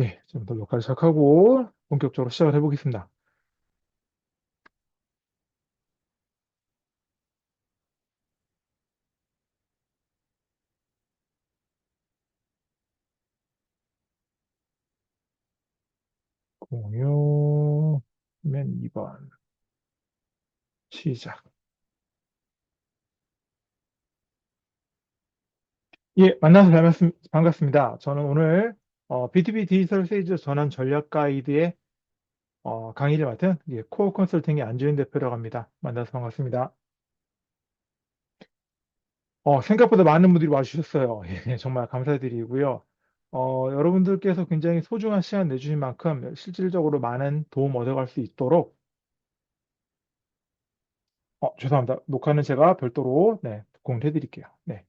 네, 지금부터 녹화를 시작하고 본격적으로 시작을 해보겠습니다. 공유, 맨 2번, 시작. 예, 만나서 반갑습니다. 저는 오늘 B2B 디지털 세일즈 전환 전략 가이드의 강의를 맡은 코어 컨설팅의 안주현 대표라고 합니다. 만나서 반갑습니다. 생각보다 많은 분들이 와주셨어요. 예, 정말 감사드리고요. 여러분들께서 굉장히 소중한 시간 내주신 만큼 실질적으로 많은 도움 얻어갈 수 있도록 죄송합니다. 녹화는 제가 별도로 네, 공유해 드릴게요. 네.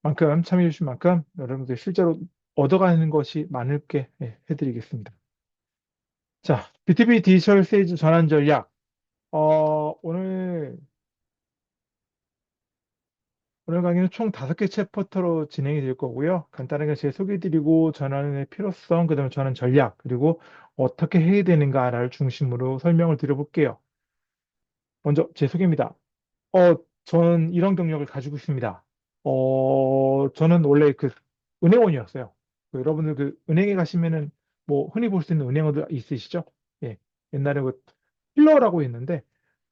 만큼 참여해 주신 만큼 여러분들 실제로 얻어가는 것이 많을게 해드리겠습니다. 자, B2B 디지털 세일즈 전환 전략. 오늘 강의는 총 5개 챕터로 진행이 될 거고요. 간단하게 제 소개해드리고 전환의 필요성, 그다음에 전환 전략, 그리고 어떻게 해야 되는가를 중심으로 설명을 드려볼게요. 먼저 제 소개입니다. 저는 이런 경력을 가지고 있습니다. 저는 원래 그 은행원이었어요. 여러분들 그 은행에 가시면은 뭐 흔히 볼 수 있는 은행원들 있으시죠? 예. 옛날에 그 힐러라고 했는데,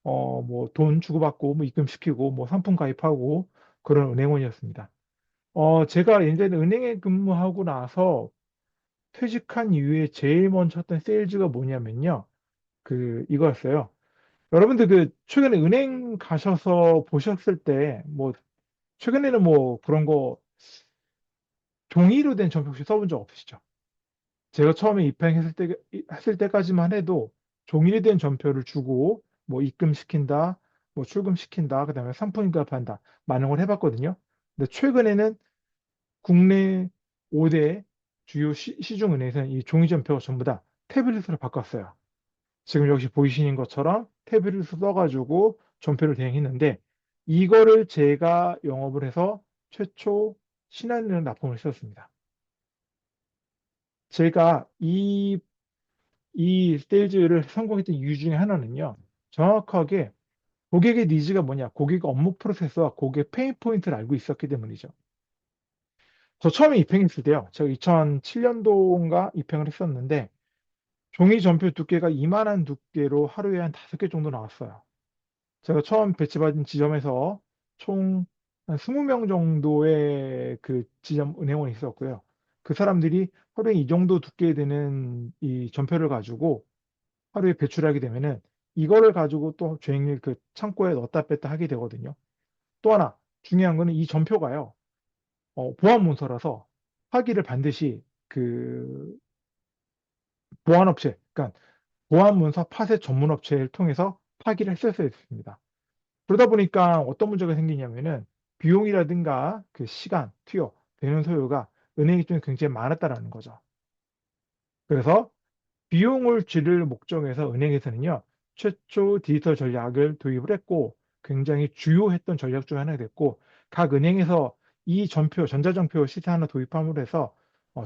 뭐 돈 주고받고 뭐 입금시키고 뭐 상품 가입하고 그런 은행원이었습니다. 제가 예전에 은행에 근무하고 나서 퇴직한 이후에 제일 먼저 했던 세일즈가 뭐냐면요. 이거였어요. 여러분들 최근에 은행 가셔서 보셨을 때, 뭐, 최근에는 뭐 그런 거 종이로 된 전표 혹시 써본 적 없으시죠? 제가 처음에 했을 때까지만 해도 종이로 된 전표를 주고, 뭐 입금시킨다, 뭐 출금시킨다, 그다음에 상품 가입한다, 많은 걸 해봤거든요. 근데 최근에는 국내 5대 주요 시중은행에서는 이 종이 전표가 전부 다 태블릿으로 바꿨어요. 지금 여기 보이시는 것처럼 태블릿을 써가지고 전표를 대행했는데 이거를 제가 영업을 해서 최초 신한은행 납품을 했었습니다. 제가 이 세일즈를 성공했던 이유 중에 하나는요. 정확하게 고객의 니즈가 뭐냐, 고객 업무 프로세스와 고객 페인 포인트를 알고 있었기 때문이죠. 저 처음에 입행했을 때요. 제가 2007년도인가 입행을 했었는데 종이 전표 두께가 이만한 두께로 하루에 한 5개 정도 나왔어요. 제가 처음 배치받은 지점에서 총 한 20명 정도의 그 지점 은행원이 있었고요. 그 사람들이 하루에 이 정도 두께 되는 이 전표를 가지고 하루에 배출하게 되면은 이거를 가지고 또 종일 그 창고에 넣었다 뺐다 하게 되거든요. 또 하나 중요한 거는 이 전표가요. 보안 문서라서 파기를 반드시 그 보안업체, 그러니까 보안 문서 파쇄 전문 업체를 통해서 파기를 했었어야 됐습니다. 그러다 보니까 어떤 문제가 생기냐면은 비용이라든가 그 시간, 투여, 되는 소요가 은행 입장에 굉장히 많았다라는 거죠. 그래서 비용을 줄일 목적에서 은행에서는요, 최초 디지털 전략을 도입을 했고, 굉장히 주요했던 전략 중 하나가 됐고, 각 은행에서 이 전자전표 시세 하나 도입함으로 해서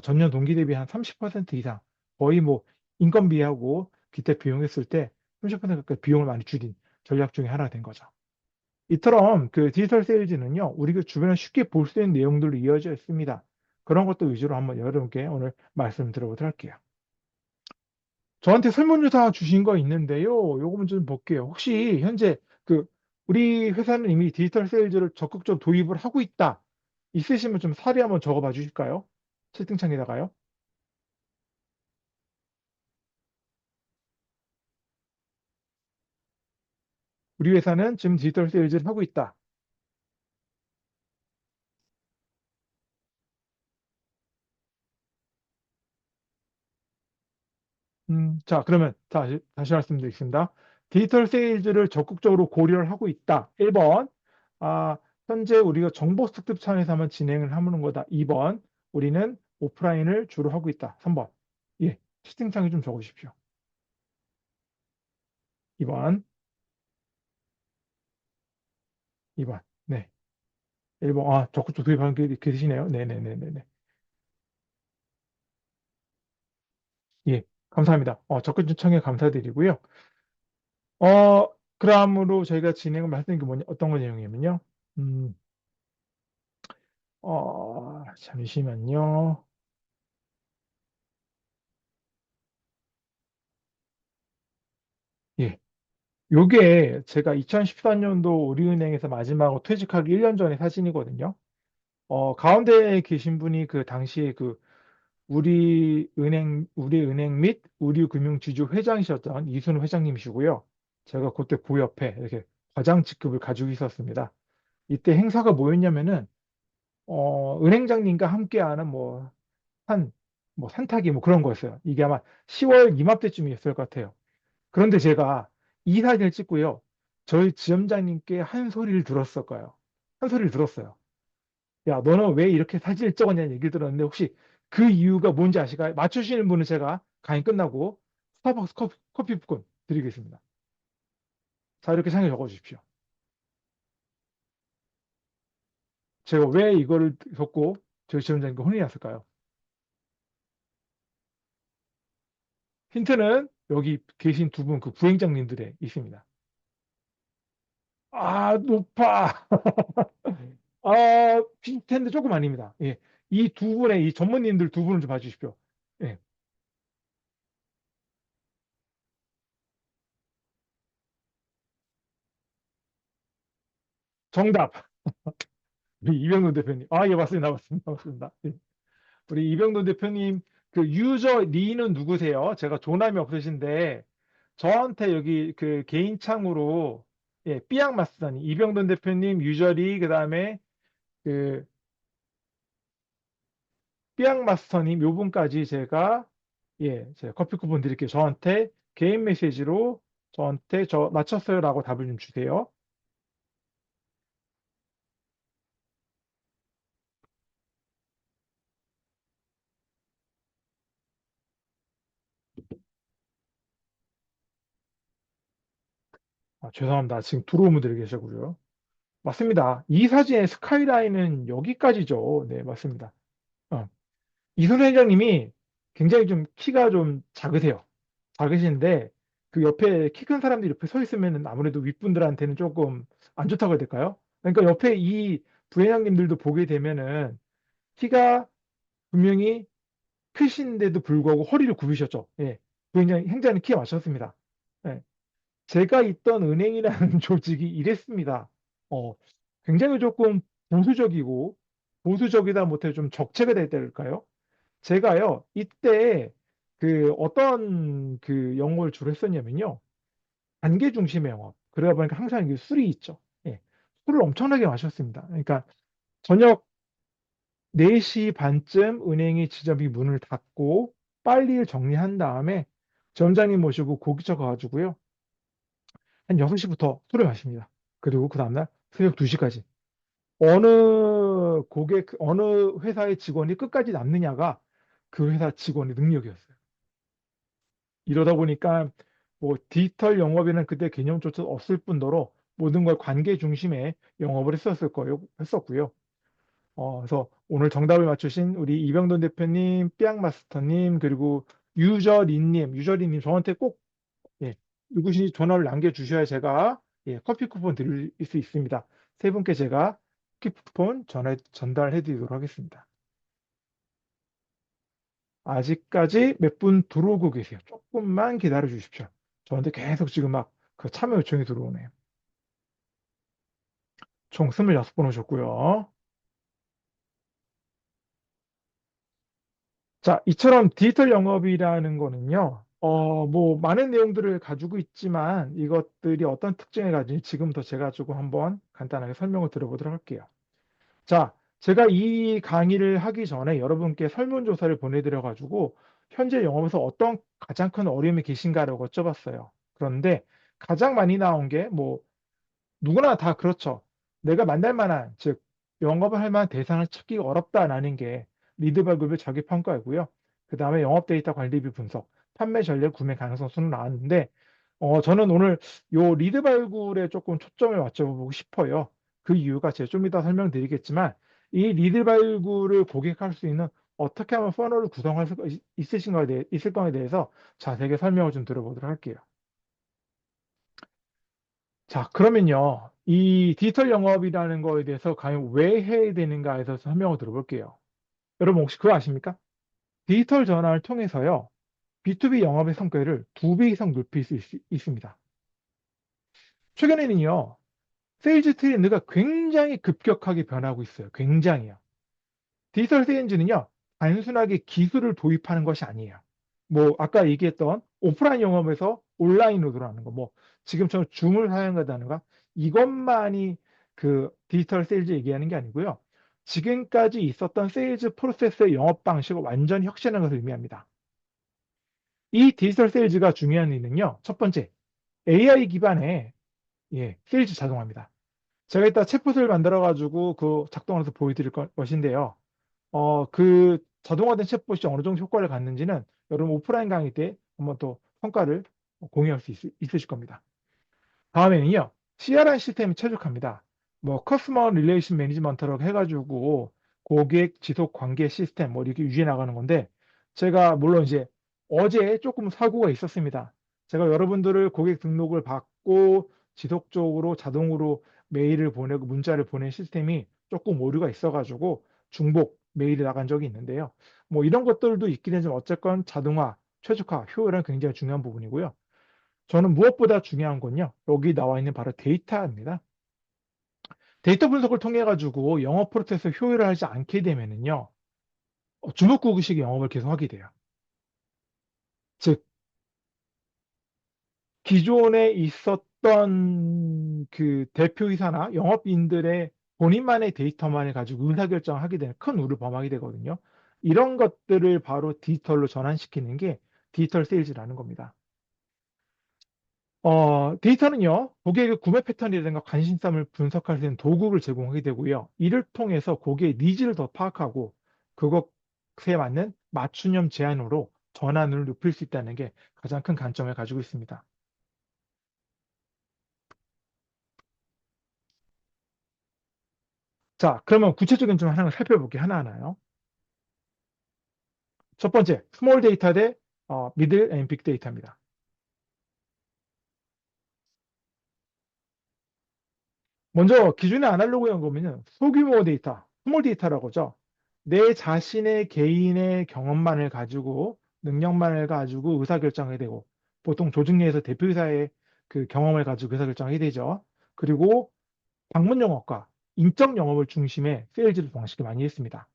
전년 동기 대비 한 30% 이상, 거의 뭐 인건비하고 기타 비용했을 때 30% 가까이 비용을 많이 줄인 전략 중에 하나가 된 거죠. 이처럼 그 디지털 세일즈는요, 우리가 주변에 쉽게 볼 수 있는 내용들로 이어져 있습니다. 그런 것도 위주로 한번 여러분께 오늘 말씀 드려보도록 할게요. 저한테 설문조사 주신 거 있는데요. 요거 먼저 좀 볼게요. 혹시 현재 그 우리 회사는 이미 디지털 세일즈를 적극적으로 도입을 하고 있다. 있으시면 좀 사례 한번 적어봐 주실까요? 채팅창에다가요. 우리 회사는 지금 디지털 세일즈를 하고 있다. 자, 그러면 다시 말씀드리겠습니다. 디지털 세일즈를 적극적으로 고려를 하고 있다. 1번, 아, 현재 우리가 정보 수집 차원에서만 진행을 하는 거다. 2번, 우리는 오프라인을 주로 하고 있다. 3번, 예, 채팅창에 좀 적으십시오. 2번, 2번, 네. 앨범, 아, 적극 도입하는 게 계시네요. 네네네네네. 예, 감사합니다. 적극 청에 감사드리고요. 그러므로 저희가 진행을 말씀드린 게 뭐냐, 어떤 거 내용이냐면요. 음, 잠시만요. 예, 요게 제가 2014년도 우리은행에서 마지막으로 퇴직하기 1년 전의 사진이거든요. 가운데에 계신 분이 그 당시에 그 우리은행 및 우리금융지주 회장이셨던 이순 회장님이시고요. 제가 그때 그 옆에 이렇게 과장 직급을 가지고 있었습니다. 이때 행사가 뭐였냐면은, 은행장님과 함께하는 뭐 산타기 뭐 그런 거였어요. 이게 아마 10월 이맘때쯤이었을 것 같아요. 그런데 제가 이 사진을 찍고요. 저희 지점장님께 한 소리를 들었을 거예요. 한 소리를 들었어요. 야, 너는 왜 이렇게 사진을 찍었냐는 얘기를 들었는데 혹시 그 이유가 뭔지 아실까요? 맞추시는 분은 제가 강의 끝나고 스타벅스 커피 쿠폰 드리겠습니다. 자, 이렇게 상에 적어 주십시오. 제가 왜 이거를 겪고 저희 지점장님과 혼이 났을까요? 힌트는 여기 계신 두 분 그 부행장님들에 있습니다. 아, 높아. 비슷한데 조금 아닙니다. 예. 이 두 분의 이 전문님들 두 분을 좀 봐주십시오. 예. 정답. 우리 이병돈 대표님. 아, 예, 맞습니다. 맞습니다. 맞습니다. 예. 우리 이병돈 대표님, 그 유저 리는 누구세요? 제가 조남이 없으신데, 저한테 여기 그 개인 창으로, 예, 삐약 마스터님, 이병돈 대표님 유저 리, 그 다음에 그 삐약 마스터님 요 분까지 제가 커피 쿠폰 드릴게요. 저한테 개인 메시지로 저한테 저 맞췄어요라고 답을 좀 주세요. 죄송합니다. 지금 들어온 분들이 계셔고요. 맞습니다. 이 사진의 스카이라인은 여기까지죠. 네, 맞습니다. 어, 이순 회장님이 굉장히 좀 키가 좀 작으세요. 작으신데 그 옆에 키 큰 사람들이 옆에 서 있으면 아무래도 윗분들한테는 조금 안 좋다고 해야 될까요? 그러니까 옆에 이 부회장님들도 보게 되면은 키가 분명히 크신데도 불구하고 허리를 굽히셨죠. 예. 부회장 행자는 키에 맞췄습니다. 예. 제가 있던 은행이라는 조직이 이랬습니다. 어, 굉장히 조금 보수적이고 보수적이다 못해 좀 적체가 될까요? 제가요 이때 그 어떤 그 영어를 주로 했었냐면요 단계 중심의 영어. 그러다 보니까 항상 이게 술이 있죠. 예, 술을 엄청나게 마셨습니다. 그러니까 저녁 4시 반쯤 은행의 지점이 문을 닫고 빨리 정리한 다음에 점장님 모시고 고기쳐 가가지고요 한 6시부터 술을 마십니다. 그리고 그 다음날 새벽 2시까지 어느 회사의 직원이 끝까지 남느냐가 그 회사 직원의 능력이었어요. 이러다 보니까 뭐 디지털 영업이라는 그때 개념조차 없을 뿐더러 모든 걸 관계 중심의 영업을 했었고요. 그래서 오늘 정답을 맞추신 우리 이병돈 대표님, 삐약마스터님, 그리고 유저리님 저한테 꼭 예, 누구신지 전화를 남겨주셔야 제가 커피 쿠폰 드릴 수 있습니다. 세 분께 제가 커피 쿠폰 전달해 드리도록 하겠습니다. 아직까지 몇 분 들어오고 계세요. 조금만 기다려 주십시오. 저한테 계속 지금 막 그 참여 요청이 들어오네요. 총 26번 오셨고요. 자, 이처럼 디지털 영업이라는 거는요, 뭐, 많은 내용들을 가지고 있지만 이것들이 어떤 특징을 가지는지 지금부터 제가 조금 한번 간단하게 설명을 드려보도록 할게요. 자, 제가 이 강의를 하기 전에 여러분께 설문조사를 보내드려가지고 현재 영업에서 어떤 가장 큰 어려움이 계신가라고 여쭤봤어요. 그런데 가장 많이 나온 게뭐 누구나 다 그렇죠. 내가 만날 만한, 즉, 영업을 할 만한 대상을 찾기가 어렵다라는 게 리드발급의 자기 평가이고요. 그 다음에 영업 데이터 관리비 분석, 판매 전략, 구매 가능성 순으로 나왔는데, 저는 오늘 요 리드 발굴에 조금 초점을 맞춰보고 싶어요. 그 이유가 제가 좀 이따 설명드리겠지만 이 리드 발굴을 고객할 수 있는 어떻게 하면 퍼널을 구성할 수 있을 거에 대해서 자세하게 설명을 좀 들어보도록 할게요. 자, 그러면요. 이 디지털 영업이라는 거에 대해서 과연 왜 해야 되는가에 대해서 설명을 들어볼게요. 여러분 혹시 그거 아십니까? 디지털 전환을 통해서요. B2B 영업의 성과를 2배 이상 높일 수 있습니다. 최근에는요. 세일즈 트렌드가 굉장히 급격하게 변하고 있어요. 굉장히요. 디지털 세일즈는요. 단순하게 기술을 도입하는 것이 아니에요. 뭐 아까 얘기했던 오프라인 영업에서 온라인으로 들어가는 거, 뭐 지금처럼 줌을 사용한다든가 이것만이 그 디지털 세일즈 얘기하는 게 아니고요. 지금까지 있었던 세일즈 프로세스의 영업 방식을 완전히 혁신하는 것을 의미합니다. 이 디지털 세일즈가 중요한 이유는요. 첫 번째, AI 기반의 세일즈 자동화입니다. 제가 이따 챗봇을 만들어 가지고 그 작동해서 보여드릴 것인데요. 그 자동화된 챗봇이 어느 정도 효과를 갖는지는 여러분 오프라인 강의 때 한번 또 성과를 공유할 수 있으실 겁니다. 다음에는요. CRM 시스템이 최적화입니다. 뭐 커스터머 릴레이션 매니지먼트라고 해가지고 고객 지속 관계 시스템 뭐 이렇게 유지해 나가는 건데 제가 물론 이제 어제 조금 사고가 있었습니다. 제가 여러분들을 고객 등록을 받고 지속적으로 자동으로 메일을 보내고 문자를 보낸 시스템이 조금 오류가 있어가지고 중복 메일이 나간 적이 있는데요. 뭐 이런 것들도 있긴 하지만 어쨌건 자동화, 최적화, 효율은 굉장히 중요한 부분이고요. 저는 무엇보다 중요한 건요. 여기 나와 있는 바로 데이터입니다. 데이터 분석을 통해 가지고 영업 프로세스 효율을 하지 않게 되면은요. 주먹구구식 영업을 계속 하게 돼요. 즉 기존에 있었던 그 대표이사나 영업인들의 본인만의 데이터만을 가지고 의사결정을 하게 되는 큰 우를 범하게 되거든요. 이런 것들을 바로 디지털로 전환시키는 게 디지털 세일즈라는 겁니다. 데이터는요, 고객의 구매 패턴이라든가 관심사를 분석할 수 있는 도구를 제공하게 되고요. 이를 통해서 고객의 니즈를 더 파악하고 그것에 맞는 맞춤형 제안으로 전환을 높일 수 있다는 게 가장 큰 관점을 가지고 있습니다. 자, 그러면 구체적인 좀 하나 살펴볼게요. 하나하나요. 첫 번째, 스몰 데이터 대 미들 앤 빅 데이터입니다. 먼저 기존의 아날로그 연구면은 소규모 데이터, 스몰 데이터라고 하죠. 내 자신의 개인의 경험만을 가지고 능력만을 가지고 의사결정하게 되고 보통 조직 내에서 대표이사의 그 경험을 가지고 의사결정하게 되죠. 그리고 방문 영업과 인적 영업을 중심에 세일즈를 방식을 많이 했습니다.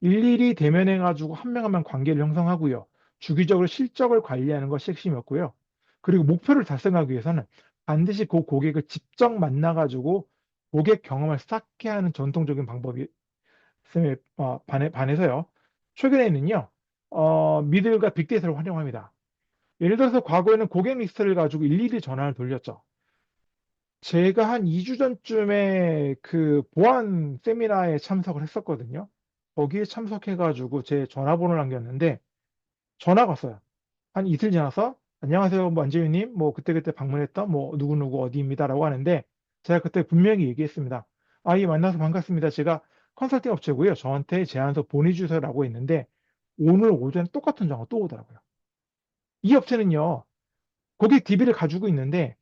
일일이 대면해 가지고 한 명 한 명 관계를 형성하고요. 주기적으로 실적을 관리하는 것이 핵심이었고요. 그리고 목표를 달성하기 위해서는 반드시 그 고객을 직접 만나 가지고 고객 경험을 쌓게 하는 전통적인 방법이 셈에 반해서요. 최근에는요. 미들과 빅데이터를 활용합니다. 예를 들어서 과거에는 고객 리스트를 가지고 일일이 전화를 돌렸죠. 제가 한 2주 전쯤에 그 보안 세미나에 참석을 했었거든요. 거기에 참석해가지고 제 전화번호를 남겼는데 전화가 왔어요. 한 이틀 지나서 안녕하세요, 뭐 안재윤님, 뭐 그때그때 방문했던 뭐 누구누구 어디입니다라고 하는데 제가 그때 분명히 얘기했습니다. 아, 예, 만나서 반갑습니다. 제가 컨설팅 업체고요. 저한테 제안서 보내주세요라고 했는데 오늘 오전에 똑같은 전화가 또 오더라고요. 이 업체는요, 고객 DB를 가지고 있는데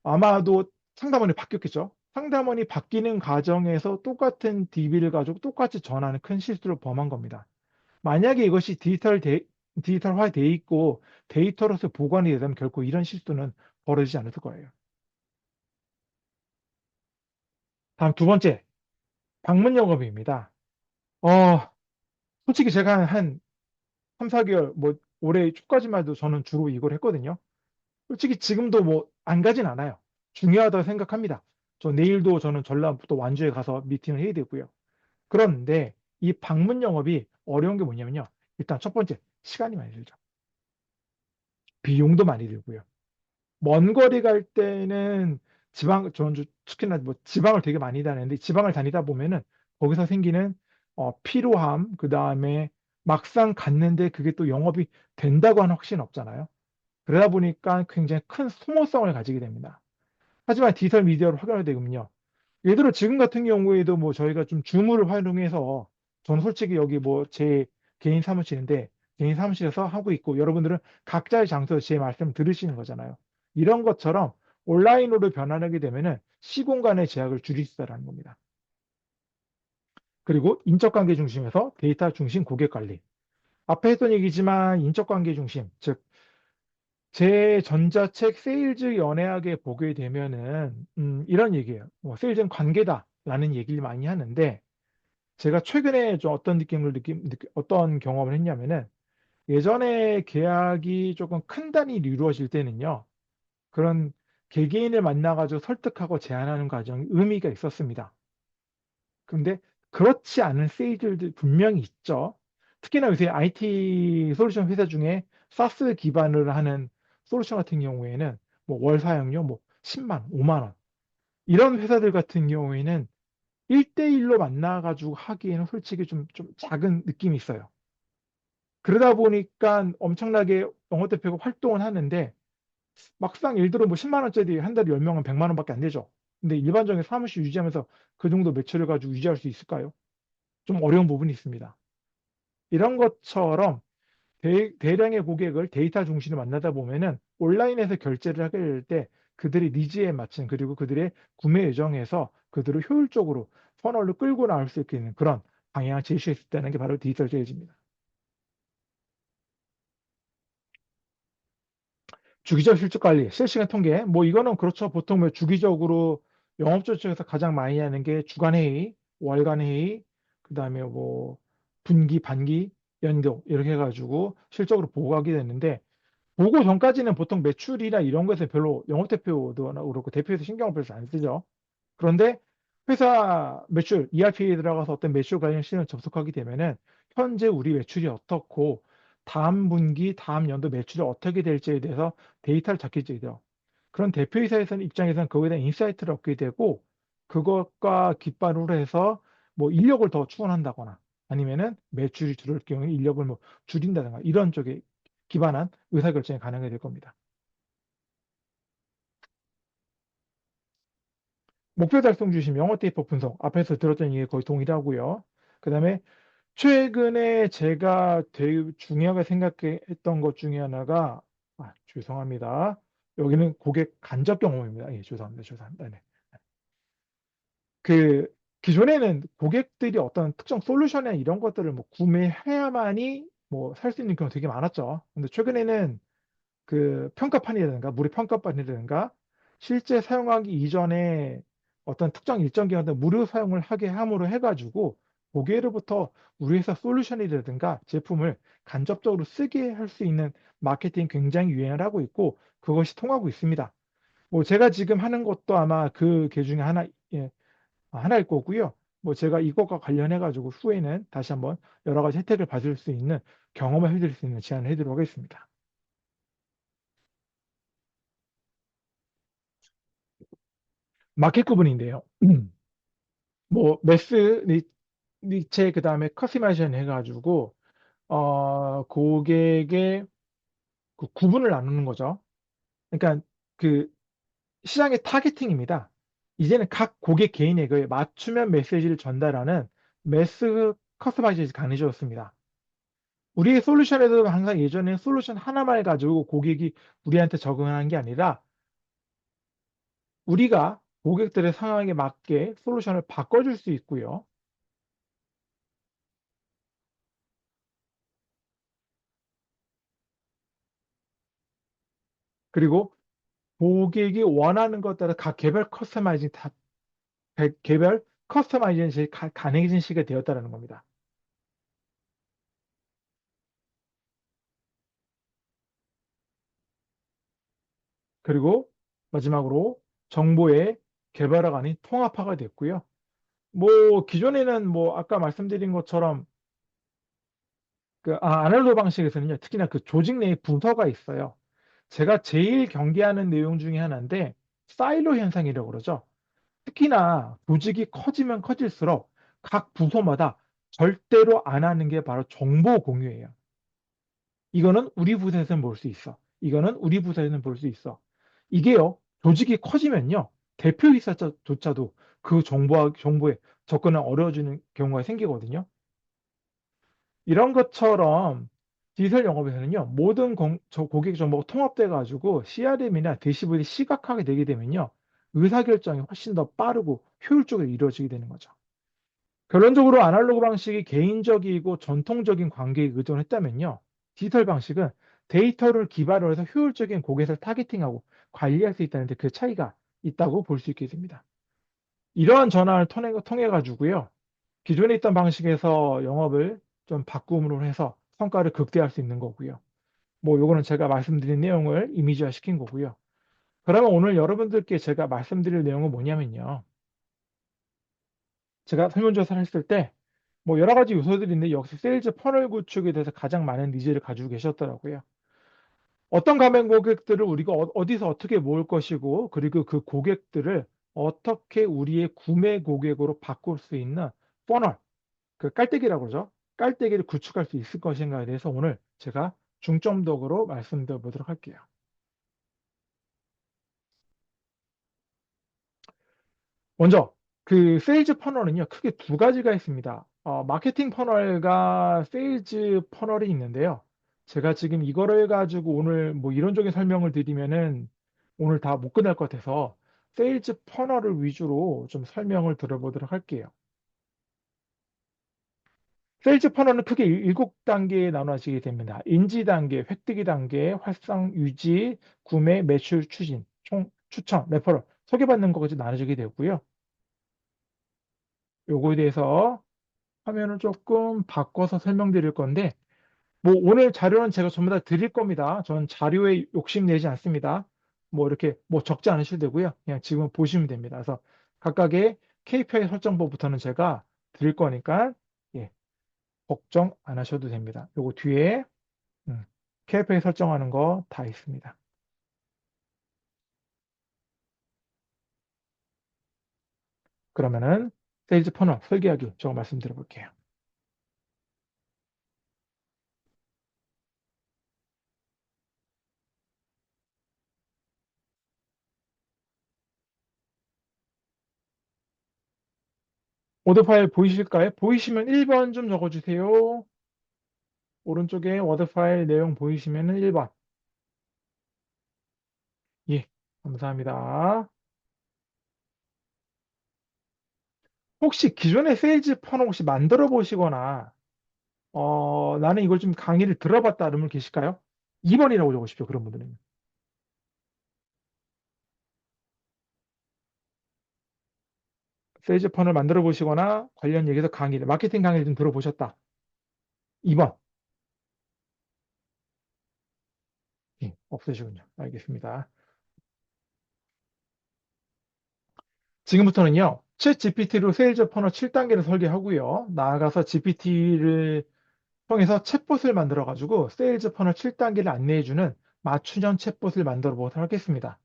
아마도 상담원이 바뀌었겠죠. 상담원이 바뀌는 과정에서 똑같은 DB를 가지고 똑같이 전하는 큰 실수를 범한 겁니다. 만약에 이것이 디지털화되어 있고 데이터로서 보관이 되면 결코 이런 실수는 벌어지지 않을 거예요. 다음 두 번째, 방문 영업입니다. 어, 솔직히 제가 한 3, 4개월, 뭐 올해 초까지만 해도 저는 주로 이걸 했거든요. 솔직히 지금도 뭐 안 가진 않아요. 중요하다고 생각합니다. 저 내일도 저는 전라북도 완주에 가서 미팅을 해야 되고요. 그런데 이 방문 영업이 어려운 게 뭐냐면요. 일단 첫 번째, 시간이 많이 들죠. 비용도 많이 들고요. 먼 거리 갈 때는 저는 특히나 뭐 지방을 되게 많이 다니는데 지방을 다니다 보면은 거기서 생기는 피로함, 그 다음에 막상 갔는데 그게 또 영업이 된다고 하는 확신은 없잖아요. 그러다 보니까 굉장히 큰 소모성을 가지게 됩니다. 하지만 디지털 미디어를 활용하게 되면요. 예를 들어 지금 같은 경우에도 뭐 저희가 좀 줌을 활용해서 저는 솔직히 여기 뭐 제 개인 사무실인데 개인 사무실에서 하고 있고 여러분들은 각자의 장소에서 제 말씀 들으시는 거잖아요. 이런 것처럼 온라인으로 변환하게 되면은 시공간의 제약을 줄일 수 있다는 겁니다. 그리고 인적 관계 중심에서 데이터 중심 고객 관리. 앞에 했던 얘기지만 인적 관계 중심, 즉 제 전자책 세일즈 연애학에 보게 되면은 이런 얘기예요. 뭐 세일즈는 관계다라는 얘기를 많이 하는데 제가 최근에 좀 어떤 어떤 경험을 했냐면은 예전에 계약이 조금 큰 단위로 이루어질 때는요. 그런 개개인을 만나가지고 설득하고 제안하는 과정이 의미가 있었습니다. 근데 그렇지 않은 세일즈들 분명히 있죠. 특히나 요새 IT 솔루션 회사 중에 사스 기반으로 하는 솔루션 같은 경우에는 뭐 월 사용료 뭐 10만, 5만 원 이런 회사들 같은 경우에는 1대1로 만나 가지고 하기에는 솔직히 좀 작은 느낌이 있어요. 그러다 보니까 엄청나게 영업 대표가 활동을 하는데 막상 예를 들어 뭐 10만 원짜리 한 달에 10명은 100만 원밖에 안 되죠. 근데 일반적인 사무실 유지하면서 그 정도 매출을 가지고 유지할 수 있을까요? 좀 어려운 부분이 있습니다. 이런 것처럼 대량의 고객을 데이터 중심으로 만나다 보면은 온라인에서 결제를 하게 될 때 그들의 니즈에 맞춘 그리고 그들의 구매 예정에서 그들을 효율적으로 퍼널로 끌고 나올 수 있는 그런 방향을 제시할 수 있다는 게 바로 디지털 세일즈입니다. 주기적 실적 관리, 실시간 통계, 뭐 이거는 그렇죠. 보통 뭐 주기적으로 영업조 측에서 가장 많이 하는 게 주간 회의, 월간 회의, 그다음에 뭐 분기, 반기, 연도 이렇게 해가지고 실적으로 보고하게 되는데 보고 전까지는 보통 매출이나 이런 것에 별로 영업대표도 그렇고 대표에서 신경을 별로 안 쓰죠. 그런데 회사 매출, ERP에 들어가서 어떤 매출 관련 시장을 접속하게 되면은 현재 우리 매출이 어떻고 다음 분기, 다음 연도 매출이 어떻게 될지에 대해서 데이터를 잡게 돼요. 그런 대표이사에서는 입장에서는 그거에 대한 인사이트를 얻게 되고 그것과 깃발으로 해서 뭐 인력을 더 충원한다거나 아니면은 매출이 줄을 경우에 인력을 뭐 줄인다든가 이런 쪽에 기반한 의사결정이 가능하게 될 겁니다. 목표 달성 주심 영어 데이터 분석 앞에서 들었던 얘기 거의 동일하고요. 그다음에 최근에 제가 되게 중요하게 생각했던 것 중에 하나가 죄송합니다. 여기는 고객 간접 경험입니다. 예, 죄송합니다. 죄송합니다. 네. 그 기존에는 고객들이 어떤 특정 솔루션이나 이런 것들을 뭐 구매해야만이 뭐 살 수 있는 경우가 되게 많았죠. 근데 최근에는 그 평가판이라든가 무료 평가판이라든가 실제 사용하기 이전에 어떤 특정 일정 기간 동안 무료 사용을 하게 함으로 해가지고 고객으로부터 우리 회사 솔루션이라든가 제품을 간접적으로 쓰게 할 수 있는 마케팅 굉장히 유행을 하고 있고 그것이 통하고 있습니다. 뭐 제가 지금 하는 것도 아마 그 개 중에 하나, 예, 하나일 거고요. 뭐 제가 이것과 관련해 가지고 후에는 다시 한번 여러 가지 혜택을 받을 수 있는 경험을 해드릴 수 있는 제안을 해드리도록 하겠습니다. 마켓 구분인데요. 뭐 매스 니체 그다음에 커스터마이제이션 해가지고 고객의 그 구분을 나누는 거죠. 그러니까 그 시장의 타겟팅입니다. 이제는 각 고객 개인에게 맞춤형 메시지를 전달하는 매스 커스터마이제이션이 가능해졌습니다. 우리의 솔루션에도 항상 예전에 솔루션 하나만 가지고 고객이 우리한테 적응하는 게 아니라 우리가 고객들의 상황에 맞게 솔루션을 바꿔줄 수 있고요. 그리고 고객이 원하는 것 따라 각 개별 커스터마이제이션이 가능해진 시기가 되었다는 겁니다. 그리고 마지막으로 정보의 개발화가 아닌 통합화가 됐고요. 뭐 기존에는 뭐 아까 말씀드린 것처럼 그 아날로그 방식에서는요, 특히나 그 조직 내에 부서가 있어요. 제가 제일 경계하는 내용 중에 하나인데 사일로 현상이라고 그러죠. 특히나 조직이 커지면 커질수록 각 부서마다 절대로 안 하는 게 바로 정보 공유예요. 이거는 우리 부서에서는 볼 수 있어. 이거는 우리 부서에서는 볼 수 있어. 이게요, 조직이 커지면요, 대표이사조차도 그 정보에 접근은 어려워지는 경우가 생기거든요. 이런 것처럼 디지털 영업에서는요, 모든 고객 정보가 통합돼 가지고 CRM이나 대시보드에 시각화가 되게 되면요, 의사결정이 훨씬 더 빠르고 효율적으로 이루어지게 되는 거죠. 결론적으로 아날로그 방식이 개인적이고 전통적인 관계에 의존했다면요, 디지털 방식은 데이터를 기반으로 해서 효율적인 고객을 타겟팅하고 관리할 수 있다는 데 그 차이가 있다고 볼 수 있게 됩니다. 이러한 전환을 통해 가지고요, 기존에 있던 방식에서 영업을 좀 바꿈으로 해서 성과를 극대화할 수 있는 거고요. 뭐 요거는 제가 말씀드린 내용을 이미지화 시킨 거고요. 그러면 오늘 여러분들께 제가 말씀드릴 내용은 뭐냐면요, 제가 설문조사를 했을 때 뭐 여러 가지 요소들이 있는데 역시 세일즈 퍼널 구축에 대해서 가장 많은 니즈를 가지고 계셨더라고요. 어떤 가맹 고객들을 우리가 어디서 어떻게 모을 것이고, 그리고 그 고객들을 어떻게 우리의 구매 고객으로 바꿀 수 있는 퍼널, 그 깔때기라고 그러죠. 깔때기를 구축할 수 있을 것인가에 대해서 오늘 제가 중점적으로 말씀드려 보도록 할게요. 먼저 그 세일즈 퍼널은요, 크게 두 가지가 있습니다. 마케팅 퍼널과 세일즈 퍼널이 있는데요. 제가 지금 이거를 가지고 오늘 뭐 이론적인 설명을 드리면은 오늘 다 못 끝날 것 같아서 세일즈 퍼널을 위주로 좀 설명을 드려보도록 할게요. 세일즈 퍼널은 크게 7단계에 나눠지게 됩니다. 인지 단계, 획득이 단계, 활성 유지, 구매, 매출 추진, 추천, 레퍼럴, 소개받는 것까지 나눠지게 되고요. 요거에 대해서 화면을 조금 바꿔서 설명드릴 건데, 뭐 오늘 자료는 제가 전부 다 드릴 겁니다. 전 자료에 욕심내지 않습니다. 뭐 이렇게 뭐 적지 않으셔도 되고요. 그냥 지금 보시면 됩니다. 그래서 각각의 KPI 설정법부터는 제가 드릴 거니까, 예, 걱정 안 하셔도 됩니다. 요거 뒤에 KPI 설정하는 거 다 있습니다. 그러면은 세일즈 퍼널 설계하기 제가 말씀드려 볼게요. 워드 파일 보이실까요? 보이시면 1번 좀 적어주세요. 오른쪽에 워드 파일 내용 보이시면은 1번. 예, 감사합니다. 혹시 기존에 세일즈 퍼널 혹시 만들어 보시거나, 나는 이걸 좀 강의를 들어봤다 이런 분 계실까요? 2번이라고 적으십시오. 그런 분들은. 세일즈 퍼널 만들어 보시거나 관련 얘기에서 강의를, 마케팅 강의를 좀 들어보셨다. 2번. 예, 없으시군요. 알겠습니다. 지금부터는요, 챗 GPT로 세일즈 퍼널 7단계를 설계하고요. 나아가서 GPT를 통해서 챗봇을 만들어 가지고 세일즈 퍼널 7단계를 안내해주는 맞춤형 챗봇을 만들어 보도록 하겠습니다.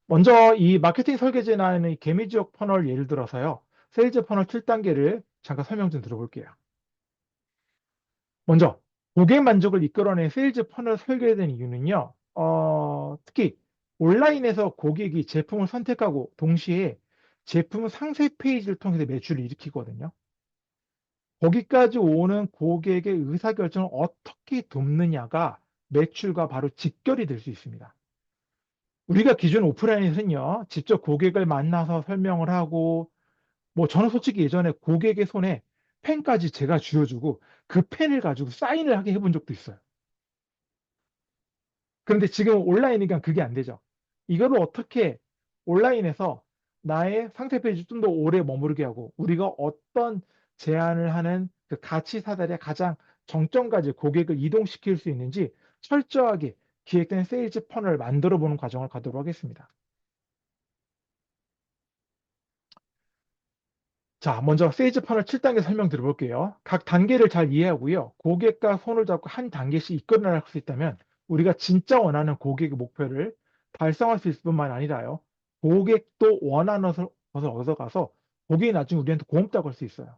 먼저 이 마케팅 설계지나 하는 이 개미 지역 퍼널 예를 들어서요, 세일즈 퍼널 7단계를 잠깐 설명 좀 들어볼게요. 먼저 고객 만족을 이끌어낸 세일즈 퍼널 설계된 이유는요, 특히 온라인에서 고객이 제품을 선택하고 동시에 제품 상세 페이지를 통해서 매출을 일으키거든요. 거기까지 오는 고객의 의사결정을 어떻게 돕느냐가 매출과 바로 직결이 될 수 있습니다. 우리가 기존 오프라인에서는요, 직접 고객을 만나서 설명을 하고, 뭐 저는 솔직히 예전에 고객의 손에 펜까지 제가 쥐어주고 그 펜을 가지고 사인을 하게 해본 적도 있어요. 그런데 지금 온라인이니까 그게 안 되죠. 이거를 어떻게 온라인에서 나의 상세 페이지 좀 더 오래 머무르게 하고, 우리가 어떤 제안을 하는 그 가치 사다리의 가장 정점까지 고객을 이동시킬 수 있는지 철저하게 기획된 세일즈 퍼널을 만들어 보는 과정을 가도록 하겠습니다. 자, 먼저 세일즈 퍼널 7단계 설명 드려볼게요. 각 단계를 잘 이해하고요. 고객과 손을 잡고 한 단계씩 이끌어 나갈 수 있다면 우리가 진짜 원하는 고객의 목표를 달성할 수 있을 뿐만 아니라요, 고객도 원하는 것을 얻어가서 고객이 나중에 우리한테 고맙다고 할 수 있어요.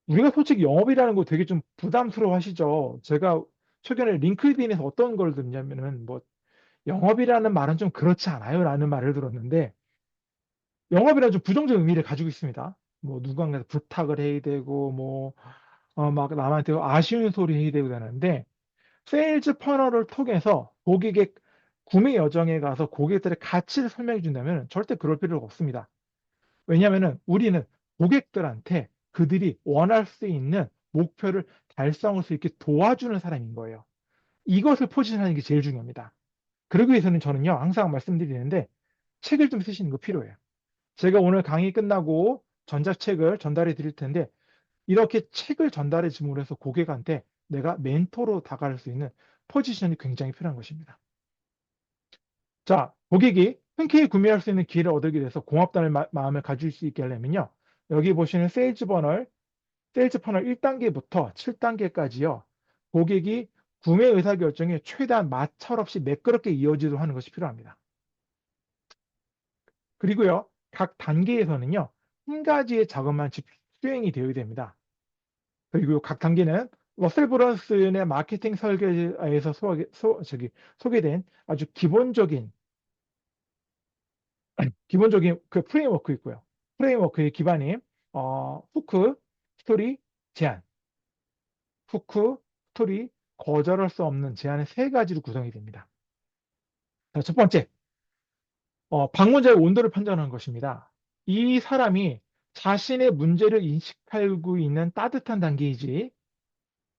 우리가 솔직히 영업이라는 거 되게 좀 부담스러워 하시죠? 제가 최근에 링크드인에서 어떤 걸 듣냐면은 뭐 영업이라는 말은 좀 그렇지 않아요? 라는 말을 들었는데, 영업이라는 좀 부정적 의미를 가지고 있습니다. 뭐 누군가한테 부탁을 해야 되고 뭐 막 남한테 아쉬운 소리 해야 되고 되는데 세일즈 퍼널을 통해서 고객의 구매 여정에 가서 고객들의 가치를 설명해 준다면 절대 그럴 필요가 없습니다. 왜냐하면 우리는 고객들한테 그들이 원할 수 있는 목표를 달성할 수 있게 도와주는 사람인 거예요. 이것을 포지션하는 게 제일 중요합니다. 그러기 위해서는 저는요, 항상 말씀드리는데 책을 좀 쓰시는 거 필요해요. 제가 오늘 강의 끝나고 전자책을 전달해 드릴 텐데 이렇게 책을 전달해 줌으로 해서 고객한테 내가 멘토로 다가갈 수 있는 포지션이 굉장히 필요한 것입니다. 자, 고객이 흔쾌히 구매할 수 있는 기회를 얻게 돼서 고맙다는 마음을 가질 수 있게 하려면요. 여기 보시는 세일즈 퍼널 1단계부터 7단계까지요. 고객이 구매 의사결정에 최대한 마찰 없이 매끄럽게 이어지도록 하는 것이 필요합니다. 그리고요, 각 단계에서는요, 한 가지의 작업만 수행이 되어야 됩니다. 그리고 각 단계는 러셀 브런슨의 마케팅 설계에서 소개된 아주 기본적인 그 프레임워크 있고요. 프레임워크의 기반인 후크, 스토리, 제안, 후크, 스토리, 거절할 수 없는 제안의 세 가지로 구성이 됩니다. 자, 첫 번째, 방문자의 온도를 판단하는 것입니다. 이 사람이 자신의 문제를 인식하고 있는 따뜻한 단계이지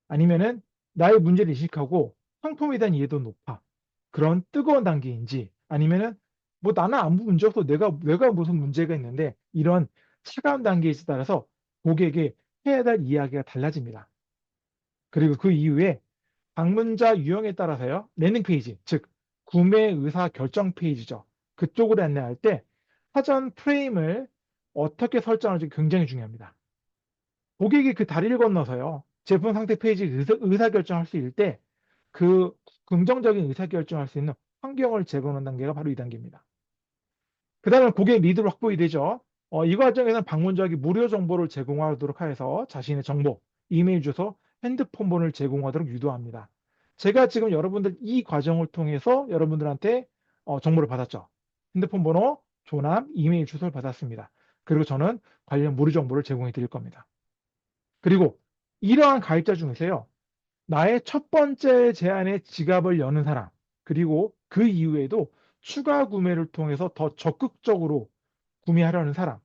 아니면은 나의 문제를 인식하고 상품에 대한 이해도 높아. 그런 뜨거운 단계인지 아니면은 뭐 나는 아무 문제 없어. 내가 무슨 문제가 있는데 이런 차가운 단계에 따라서 고객에게 해야 될 이야기가 달라집니다. 그리고 그 이후에 방문자 유형에 따라서요. 랜딩 페이지, 즉 구매 의사 결정 페이지죠. 그쪽으로 안내할 때 사전 프레임을 어떻게 설정할지 굉장히 중요합니다. 고객이 그 다리를 건너서요. 제품 상태 페이지 의사결정할 수 있을 때 그 긍정적인 의사결정할 수 있는 환경을 제공하는 단계가 바로 이 단계입니다. 그 다음에 고객 리드를 확보해야 되죠. 이 과정에서는 방문자에게 무료 정보를 제공하도록 해서 자신의 정보, 이메일 주소, 핸드폰 번호를 제공하도록 유도합니다. 제가 지금 여러분들 이 과정을 통해서 여러분들한테 정보를 받았죠. 핸드폰 번호, 조남, 이메일 주소를 받았습니다. 그리고 저는 관련 무료 정보를 제공해 드릴 겁니다. 그리고 이러한 가입자 중에서요. 나의 첫 번째 제안에 지갑을 여는 사람, 그리고 그 이후에도 추가 구매를 통해서 더 적극적으로 구매하려는 사람,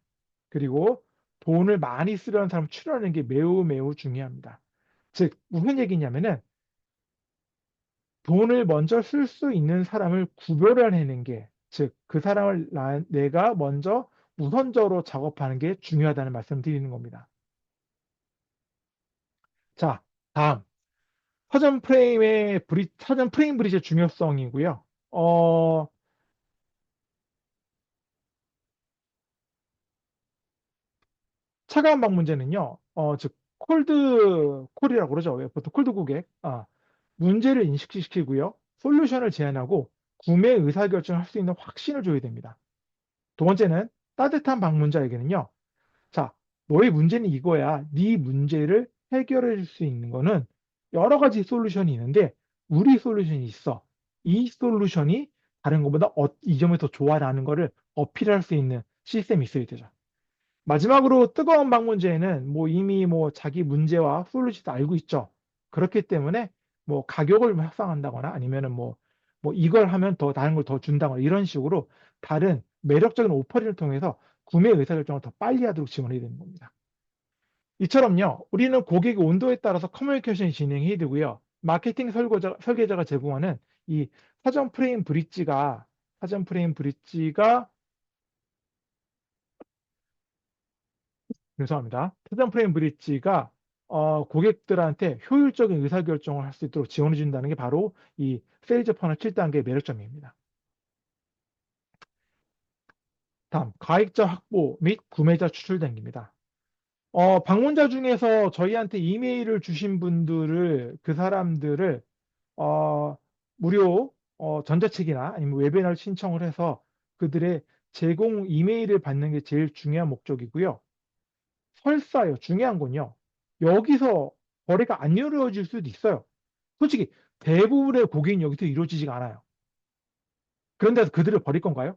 그리고 돈을 많이 쓰려는 사람을 추려하는 게 매우 매우 중요합니다. 즉, 무슨 얘기냐면은 돈을 먼저 쓸 수 있는 사람을 구별을 해내는 게, 즉, 그 사람을 내가 먼저 우선적으로 작업하는 게 중요하다는 말씀을 드리는 겁니다. 자, 다음. 사전 프레임 브릿지의 중요성이고요. 어, 차가운 방문제는요, 즉, 콜이라고 그러죠. 보통 콜드 고객. 문제를 인식시키고요. 솔루션을 제안하고 구매 의사결정을 할 수 있는 확신을 줘야 됩니다. 두 번째는 따뜻한 방문자에게는요, 자, 너의 문제는 이거야. 네 문제를 해결해 줄 수 있는 거는 여러 가지 솔루션이 있는데 우리 솔루션이 있어. 이 솔루션이 다른 것보다 이 점이 더 좋아라는 거를 어필할 수 있는 시스템이 있어야 되죠. 마지막으로 뜨거운 방문제에는 뭐 이미 뭐 자기 문제와 솔루션도 알고 있죠. 그렇기 때문에 뭐 가격을 협상한다거나 아니면은 뭐 이걸 하면 더 다른 걸 더 준다거나 이런 식으로 다른 매력적인 오퍼를 통해서 구매 의사결정을 더 빨리 하도록 지원해야 되는 겁니다. 이처럼요, 우리는 고객의 온도에 따라서 커뮤니케이션이 진행해야 되고요. 마케팅 설계자가 제공하는 이 사전 프레임 브릿지가, 사전 프레임 브릿지가, 죄송합니다. 사전 프레임 브릿지가 고객들한테 효율적인 의사결정을 할 수 있도록 지원해 준다는 게 바로 이 세일즈 퍼널 7단계의 매력점입니다. 다음, 가입자 확보 및 구매자 추출 단계입니다. 방문자 중에서 저희한테 이메일을 주신 그 사람들을, 어, 무료, 전자책이나 아니면 웨비나를 신청을 해서 그들의 제공 이메일을 받는 게 제일 중요한 목적이고요. 설사요, 중요한 건요. 여기서 거래가 안 이루어질 수도 있어요. 솔직히 대부분의 고객은 여기서 이루어지지가 않아요. 그런데 그들을 버릴 건가요?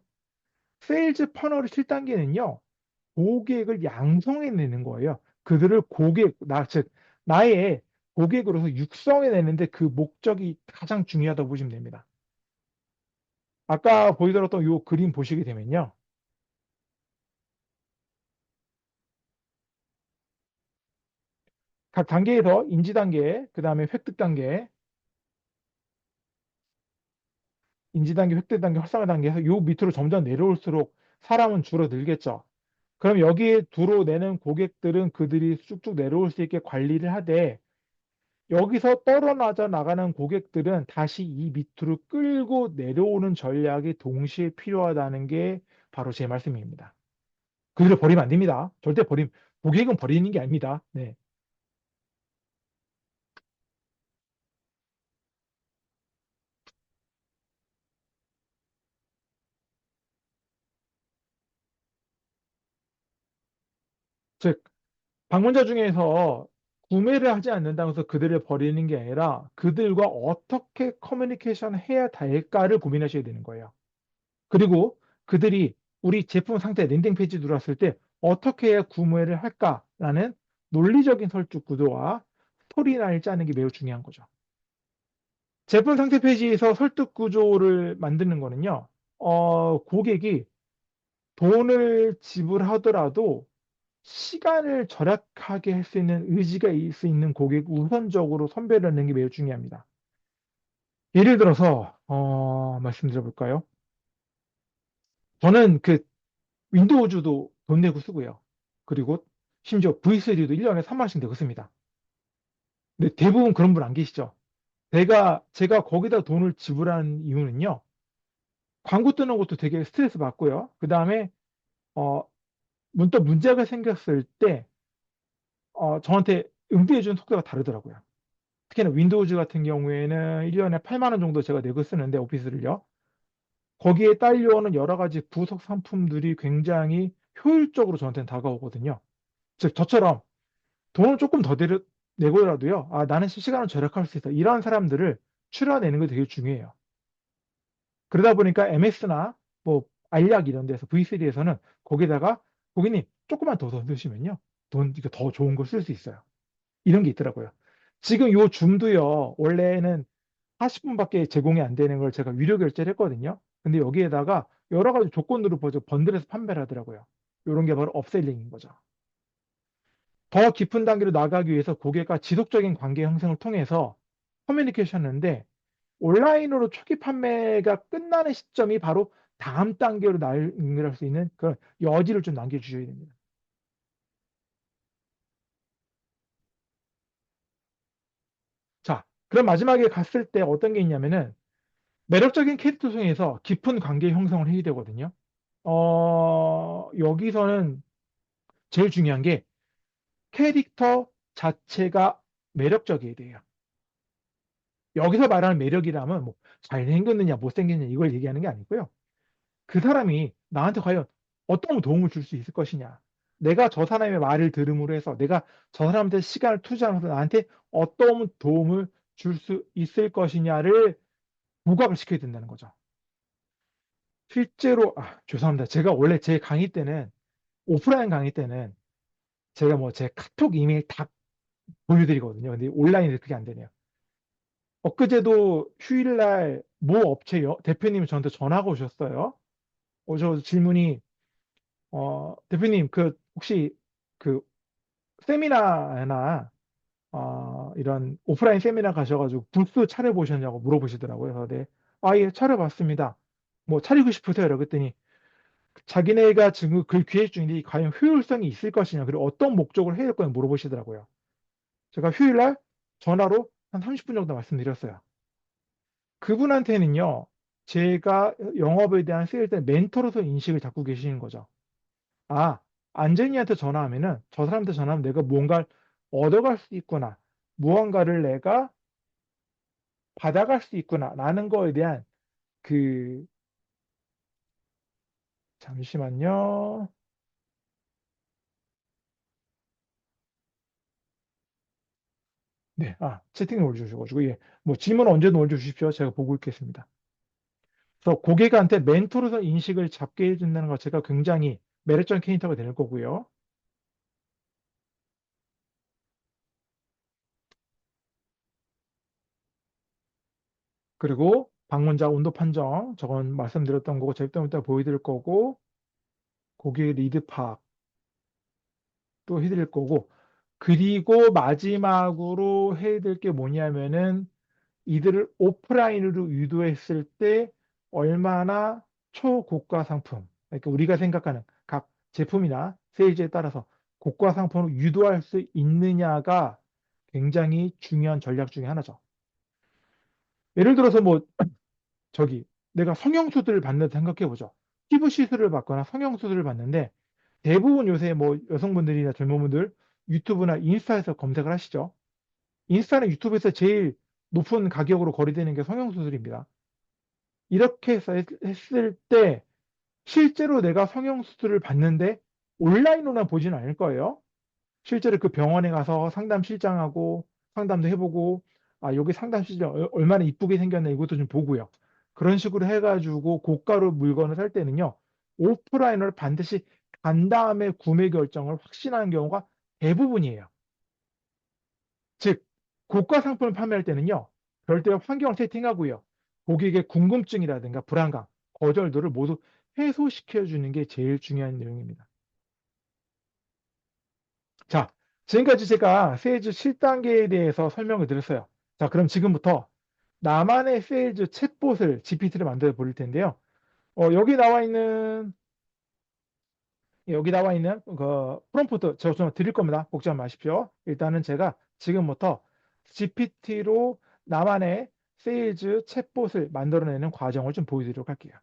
세일즈 퍼널의 7단계는요, 고객을 양성해내는 거예요. 그들을 즉, 나의 고객으로서 육성해내는데 그 목적이 가장 중요하다고 보시면 됩니다. 아까 보여드렸던 요 그림 보시게 되면요. 각 단계에서 인지 단계, 그 다음에 획득 단계, 인지 단계, 획득 단계, 활성화 단계에서 요 밑으로 점점 내려올수록 사람은 줄어들겠죠. 그럼 여기에 들어오내는 고객들은 그들이 쭉쭉 내려올 수 있게 관리를 하되 여기서 떨어져 나가는 고객들은 다시 이 밑으로 끌고 내려오는 전략이 동시에 필요하다는 게 바로 제 말씀입니다. 그들을 버리면 안 됩니다. 절대 고객은 버리는 게 아닙니다. 네. 즉, 방문자 중에서 구매를 하지 않는다고 해서 그들을 버리는 게 아니라 그들과 어떻게 커뮤니케이션 해야 될까를 고민하셔야 되는 거예요. 그리고 그들이 우리 제품 상태 랜딩 페이지 들어왔을 때 어떻게 해야 구매를 할까라는 논리적인 설득 구도와 스토리라인을 짜는 게 매우 중요한 거죠. 제품 상태 페이지에서 설득 구조를 만드는 거는요, 고객이 돈을 지불하더라도 시간을 절약하게 할 수 있는 의지가 있을 수 있는 고객 우선적으로 선별하는 게 매우 중요합니다. 예를 들어서, 말씀드려 볼까요? 저는 윈도우즈도 돈 내고 쓰고요. 그리고 심지어 V3도 1년에 3만원씩 내고 씁니다. 근데 대부분 그런 분 안 계시죠? 제가 거기다 돈을 지불한 이유는요. 광고 뜨는 것도 되게 스트레스 받고요. 그 다음에, 어, 문득 문제가 생겼을 때, 저한테 응대해주는 속도가 다르더라고요. 특히나 윈도우즈 같은 경우에는 1년에 8만 원 정도 제가 내고 쓰는데, 오피스를요. 거기에 딸려오는 여러 가지 부속 상품들이 굉장히 효율적으로 저한테는 다가오거든요. 즉, 저처럼 돈을 조금 더 내고라도요, 아, 나는 시간을 절약할 수 있다. 이런 사람들을 추려내는 게 되게 중요해요. 그러다 보니까 MS나 뭐 알약 이런 데서 V3에서는 거기다가 고객님 조금만 더 넣으시면요. 이거 더 좋은 걸 쓸 수 있어요. 이런 게 있더라고요. 지금 요 줌도요, 원래는 40분밖에 제공이 안 되는 걸 제가 유료 결제를 했거든요. 근데 여기에다가 여러 가지 조건으로 번들해서 판매를 하더라고요. 이런 게 바로 업셀링인 거죠. 더 깊은 단계로 나가기 위해서 고객과 지속적인 관계 형성을 통해서 커뮤니케이션 하는데 온라인으로 초기 판매가 끝나는 시점이 바로 다음 단계로 연결할 수 있는 그런 여지를 좀 남겨주셔야 됩니다. 자, 그럼 마지막에 갔을 때 어떤 게 있냐면은 매력적인 캐릭터 중에서 깊은 관계 형성을 해야 되거든요. 여기서는 제일 중요한 게 캐릭터 자체가 매력적이어야 돼요. 여기서 말하는 매력이라면 뭐 잘생겼느냐 못생겼느냐 이걸 얘기하는 게 아니고요. 그 사람이 나한테 과연 어떤 도움을 줄 수 있을 것이냐. 내가 저 사람의 말을 들음으로 해서 내가 저 사람한테 시간을 투자하면서 나한테 어떤 도움을 줄 수 있을 것이냐를 부각을 시켜야 된다는 거죠. 실제로, 죄송합니다. 제가 원래 제 강의 때는, 오프라인 강의 때는 제가 뭐 제 카톡 이메일 다 보여드리거든요. 근데 온라인에서 그게 안 되네요. 엊그제도 휴일날 모 업체 대표님이 저한테 전화가 오셨어요. 저 질문이, 대표님, 혹시 그 세미나나, 이런 오프라인 세미나 가셔가지고 부스 차려보셨냐고 물어보시더라고요. 그래서 네, 예, 차려봤습니다. 뭐 차리고 싶으세요? 그랬더니 자기네가 지금 글 기획 중인데 과연 효율성이 있을 것이냐, 그리고 어떤 목적으로 해야 될 거냐 물어보시더라고요. 제가 휴일날 전화로 한 30분 정도 말씀드렸어요. 그분한테는요, 제가 영업에 대한 세일즈 멘토로서 인식을 갖고 계시는 거죠. 아, 안젤니한테 전화하면은 저 사람한테 전화하면 내가 뭔가를 얻어갈 수 있구나. 무언가를 내가 받아갈 수 있구나. 라는 거에 대한 그, 잠시만요. 네, 채팅을 올려주셔가지고, 예. 뭐 질문 언제든 올려주십시오. 제가 보고 있겠습니다. 그래서 고객한테 멘토로서 인식을 잡게 해준다는 것 자체가 굉장히 매력적인 캐릭터가 될 거고요. 그리고 방문자 온도 판정, 저건 말씀드렸던 거고, 제가 좀 이따 보여드릴 거고, 고객 리드 파악도 해드릴 거고, 그리고 마지막으로 해야 될 게 뭐냐면은 이들을 오프라인으로 유도했을 때 얼마나 초고가 상품, 그러니까 우리가 생각하는 각 제품이나 세일즈에 따라서 고가 상품을 유도할 수 있느냐가 굉장히 중요한 전략 중에 하나죠. 예를 들어서 뭐 저기 내가 성형수술을 받는다 생각해 보죠. 피부 시술을 받거나 성형수술을 받는데 대부분 요새 뭐 여성분들이나 젊은 분들 유튜브나 인스타에서 검색을 하시죠. 인스타나 유튜브에서 제일 높은 가격으로 거래되는 게 성형수술입니다. 이렇게 해서 했을 때 실제로 내가 성형수술을 받는데 온라인으로만 보지는 않을 거예요. 실제로 그 병원에 가서 상담실장하고 상담도 해보고, 아, 여기 상담실장 얼마나 이쁘게 생겼나 이것도 좀 보고요. 그런 식으로 해가지고 고가로 물건을 살 때는요, 오프라인을 반드시 간 다음에 구매 결정을 확신하는 경우가 대부분이에요. 즉, 고가 상품을 판매할 때는요, 별도의 환경을 세팅하고요, 고객의 궁금증이라든가 불안감, 거절도를 모두 해소시켜주는 게 제일 중요한 내용입니다. 자, 지금까지 제가 세일즈 7단계에 대해서 설명을 드렸어요. 자, 그럼 지금부터 나만의 세일즈 챗봇을 GPT를 만들어 볼 텐데요. 여기 나와 있는 그 프롬프트 저 좀 드릴 겁니다. 걱정 마십시오. 일단은 제가 지금부터 GPT로 나만의 세일즈 챗봇을 만들어내는 과정을 좀 보여드리도록 할게요.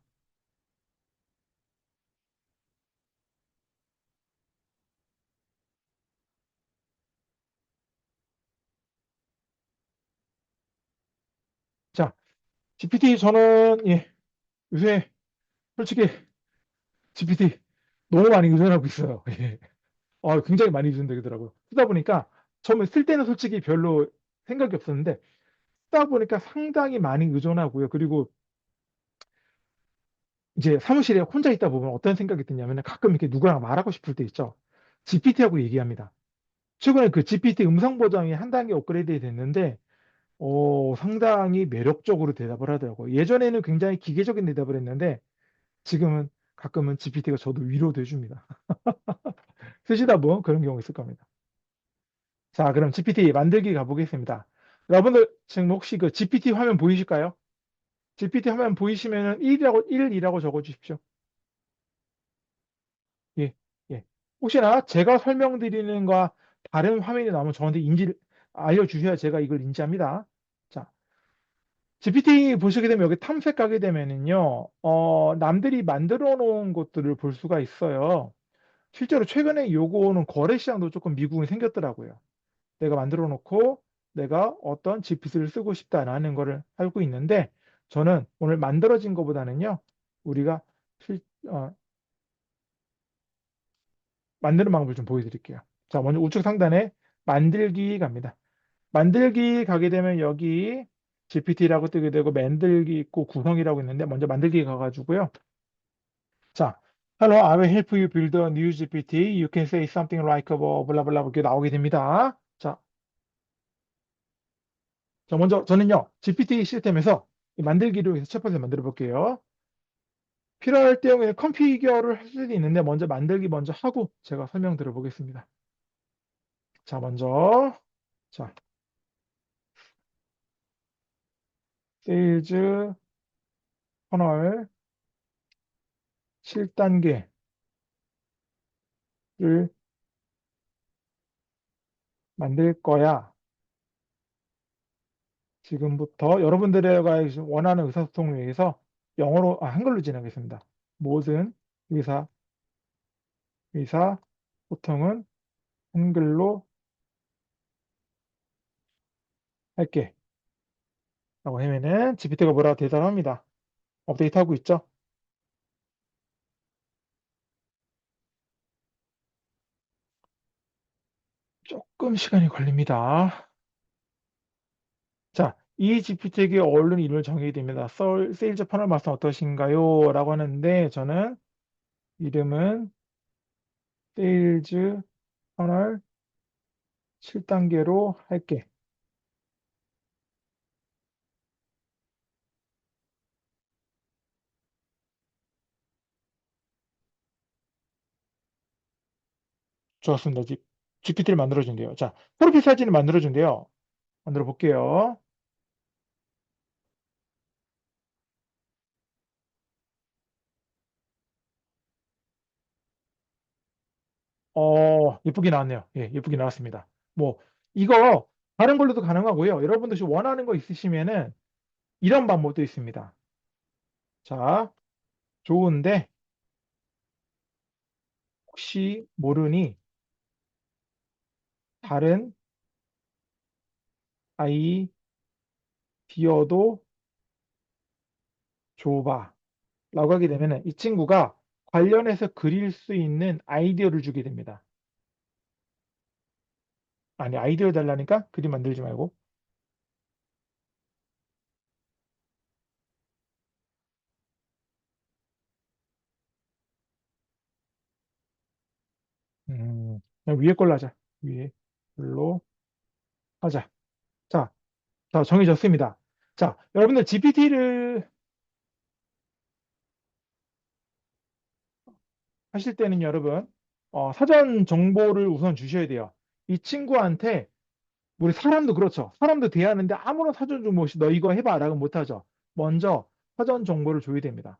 자, GPT 저는 요새 솔직히 GPT 너무 많이 의존하고 있어요. 예. 굉장히 많이 의존되더라고요. 쓰다 보니까 처음에 쓸 때는 솔직히 별로 생각이 없었는데 쓰다 보니까 상당히 많이 의존하고요. 그리고 이제 사무실에 혼자 있다 보면 어떤 생각이 드냐면 가끔 이렇게 누구랑 말하고 싶을 때 있죠. GPT하고 얘기합니다. 최근에 그 GPT 음성 버전이 한 단계 업그레이드 됐는데 상당히 매력적으로 대답을 하더라고요. 예전에는 굉장히 기계적인 대답을 했는데 지금은 가끔은 GPT가 저도 위로도 해줍니다. 쓰시다 보면 그런 경우 있을 겁니다. 자, 그럼 GPT 만들기 가보겠습니다. 여러분들 지금 혹시 그 GPT 화면 보이실까요? GPT 화면 보이시면은 1이라고 적어 주십시오. 예, 예. 혹시나 제가 설명드리는 거와 다른 화면이 나오면 저한테 인지를 알려주셔야 제가 이걸 인지합니다. 자, GPT 보시게 되면 여기 탐색하게 되면은요, 남들이 만들어 놓은 것들을 볼 수가 있어요. 실제로 최근에 요거는 거래 시장도 조금 미국이 생겼더라고요. 내가 만들어 놓고 내가 어떤 GPT를 쓰고 싶다라는 거를 알고 있는데 저는 오늘 만들어진 것보다는요, 우리가 실, 어, 만드는 방법을 좀 보여드릴게요. 자, 먼저 우측 상단에 만들기 갑니다. 만들기 가게 되면 여기 GPT라고 뜨게 되고 만들기 있고 구성이라고 있는데 먼저 만들기 가가지고요. 자, Hello, I will help you build a new GPT. You can say something like 뭐 블라블라 이렇게 나오게 됩니다. 자, 먼저 저는요, GPT 시스템에서 이 만들기로 해서 첫 번째 만들어 볼게요. 필요할 때에는 컨피규어를 할 수도 있는데 먼저 만들기 먼저 하고 제가 설명 들어보겠습니다. 자, 먼저 자, 세일즈 터널 7단계를 만들 거야. 지금부터 여러분들과 원하는 의사소통을 위해서 한글로 진행하겠습니다. 모든 의사, 의사소통은 한글로 할게. 라고 하면은 GPT가 뭐라고 대답합니다. 업데이트하고 있죠? 조금 시간이 걸립니다. 자, 이 GPT에게 어울리는 이름을 정해야 됩니다. 세일즈 퍼널 마스터 어떠신가요? 라고 하는데 저는 이름은 세일즈 퍼널 7단계로 할게. 좋았습니다. GPT를 만들어준대요. 자, 프로필 사진을 만들어준대요. 만들어 볼게요. 예쁘게 나왔네요. 예, 예쁘게 나왔습니다. 뭐, 이거 다른 걸로도 가능하고요. 여러분들 혹시 원하는 거 있으시면은 이런 방법도 있습니다. 자, 좋은데 혹시 모르니 다른 아이디어도 줘봐. 라고 하게 되면은 이 친구가 관련해서 그릴 수 있는 아이디어를 주게 됩니다. 아니, 아이디어 달라니까 그림 만들지 말고. 그냥 위에 걸로 하자. 위에 걸로 하자. 자, 자, 정해졌습니다. 자, 여러분들 GPT를 하실 때는 여러분, 사전 정보를 우선 주셔야 돼요. 이 친구한테, 우리 사람도 그렇죠. 사람도 대하는데 아무런 사전 정보 없이 너 이거 해봐 라고 못하죠. 먼저 사전 정보를 줘야 됩니다.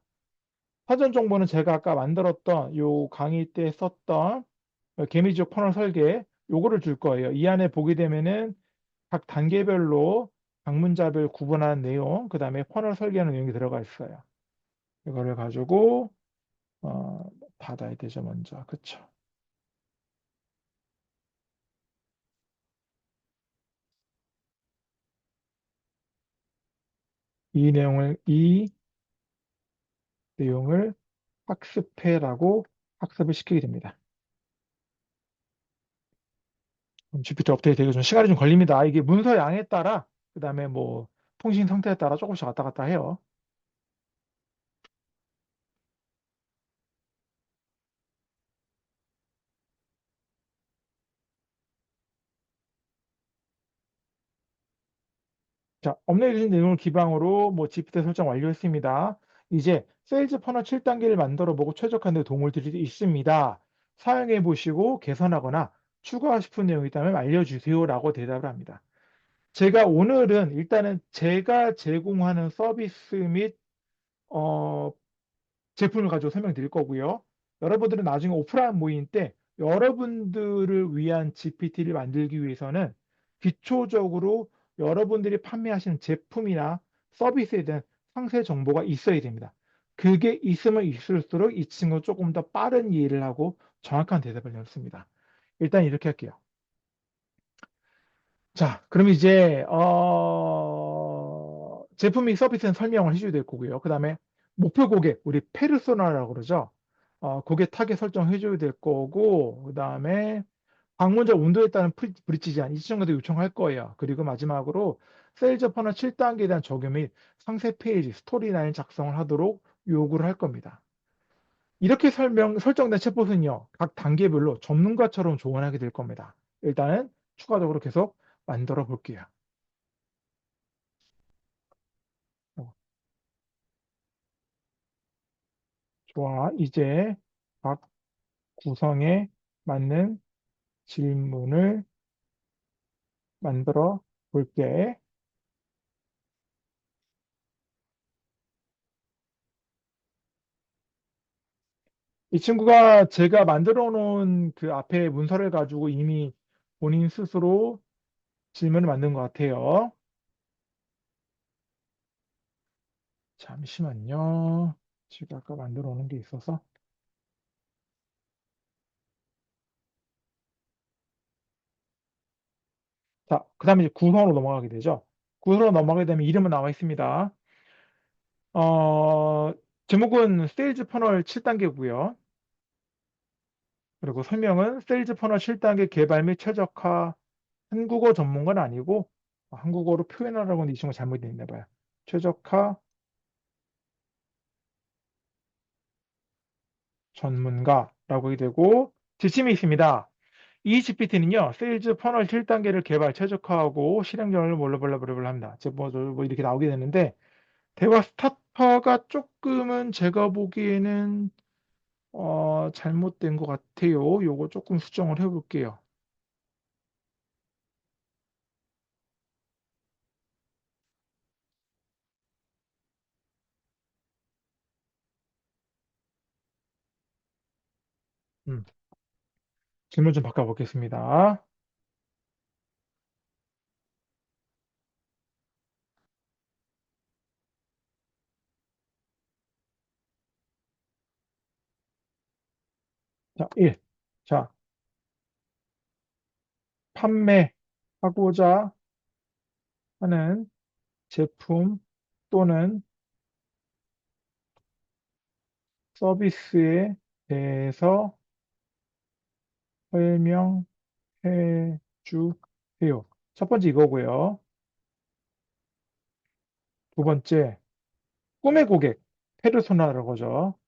사전 정보는 제가 아까 만들었던 요 강의 때 썼던 개미지옥 퍼널 설계 요거를 줄 거예요. 이 안에 보게 되면은 각 단계별로 방문자별 구분한 내용, 그 다음에 퍼널 설계하는 내용이 들어가 있어요. 이거를 가지고 받아야 되죠, 먼저. 그쵸? 이 내용을 학습해라고 학습을 시키게 됩니다. GPT 업데이트 되기 좀 시간이 좀 걸립니다. 이게 문서 양에 따라, 그 다음에 뭐 통신 상태에 따라 조금씩 왔다 갔다 해요. 자, 업로드 주신 내용을 기반으로 뭐 GPT 설정 완료했습니다. 이제 세일즈 퍼널 7단계를 만들어 보고 최적화하는 데 도움을 드릴 수 있습니다. 사용해 보시고 개선하거나 추가하고 싶은 내용이 있다면 알려주세요 라고 대답을 합니다. 제가 오늘은 일단은 제가 제공하는 서비스 및 어, 제품을 가지고 설명드릴 거고요. 여러분들은 나중에 오프라인 모임 때 여러분들을 위한 GPT를 만들기 위해서는 기초적으로 여러분들이 판매하시는 제품이나 서비스에 대한 상세 정보가 있어야 됩니다. 그게 있으면 있을수록 이 친구는 조금 더 빠른 이해를 하고 정확한 대답을 넣습니다. 일단 이렇게 할게요. 자, 그럼 이제 제품 및 서비스는 설명을 해줘야 될 거고요. 그 다음에 목표 고객, 우리 페르소나라고 그러죠. 고객 타겟 설정해줘야 될 거고, 그 다음에 방문자 온도에 따른 브리치 제한 이 친구도 요청할 거예요. 그리고 마지막으로 세일즈 퍼널 7단계에 대한 적용 및 상세 페이지, 스토리라인 작성을 하도록 요구를 할 겁니다. 이렇게 설정된 챗봇은요, 각 단계별로 전문가처럼 조언하게 될 겁니다. 일단은 추가적으로 계속 만들어 볼게요. 어, 좋아. 이제 각 구성에 맞는 질문을 만들어 볼게. 이 친구가 제가 만들어 놓은 그 앞에 문서를 가지고 이미 본인 스스로 질문을 만든 것 같아요. 잠시만요. 제가 아까 만들어 놓은 게 있어서. 자, 그 다음에 이제 구성으로 넘어가게 되죠. 구성으로 넘어가게 되면 이름은 나와 있습니다. 어, 제목은 세일즈 퍼널 7단계고요. 그리고 설명은 세일즈 퍼널 7단계 개발 및 최적화 한국어 전문가는 아니고 한국어로 표현하라고 하는데 이 친구가 잘못되어 있나 봐요. 최적화 전문가라고 하게 되고 지침이 있습니다. 이 GPT는요, 세일즈 퍼널 7단계를 개발, 최적화하고 실행정을 몰라볼라볼라볼 합니다. 뭐 이렇게 나오게 되는데, 대화 스타터가 조금은 제가 보기에는, 잘못된 것 같아요. 요거 조금 수정을 해볼게요. 음, 질문 좀 바꿔보겠습니다. 자, 1. 자, 판매하고자 하는 제품 또는 서비스에 대해서 설명해 주세요. 첫 번째 이거고요. 두 번째, 꿈의 고객, 페르소나라고 하죠.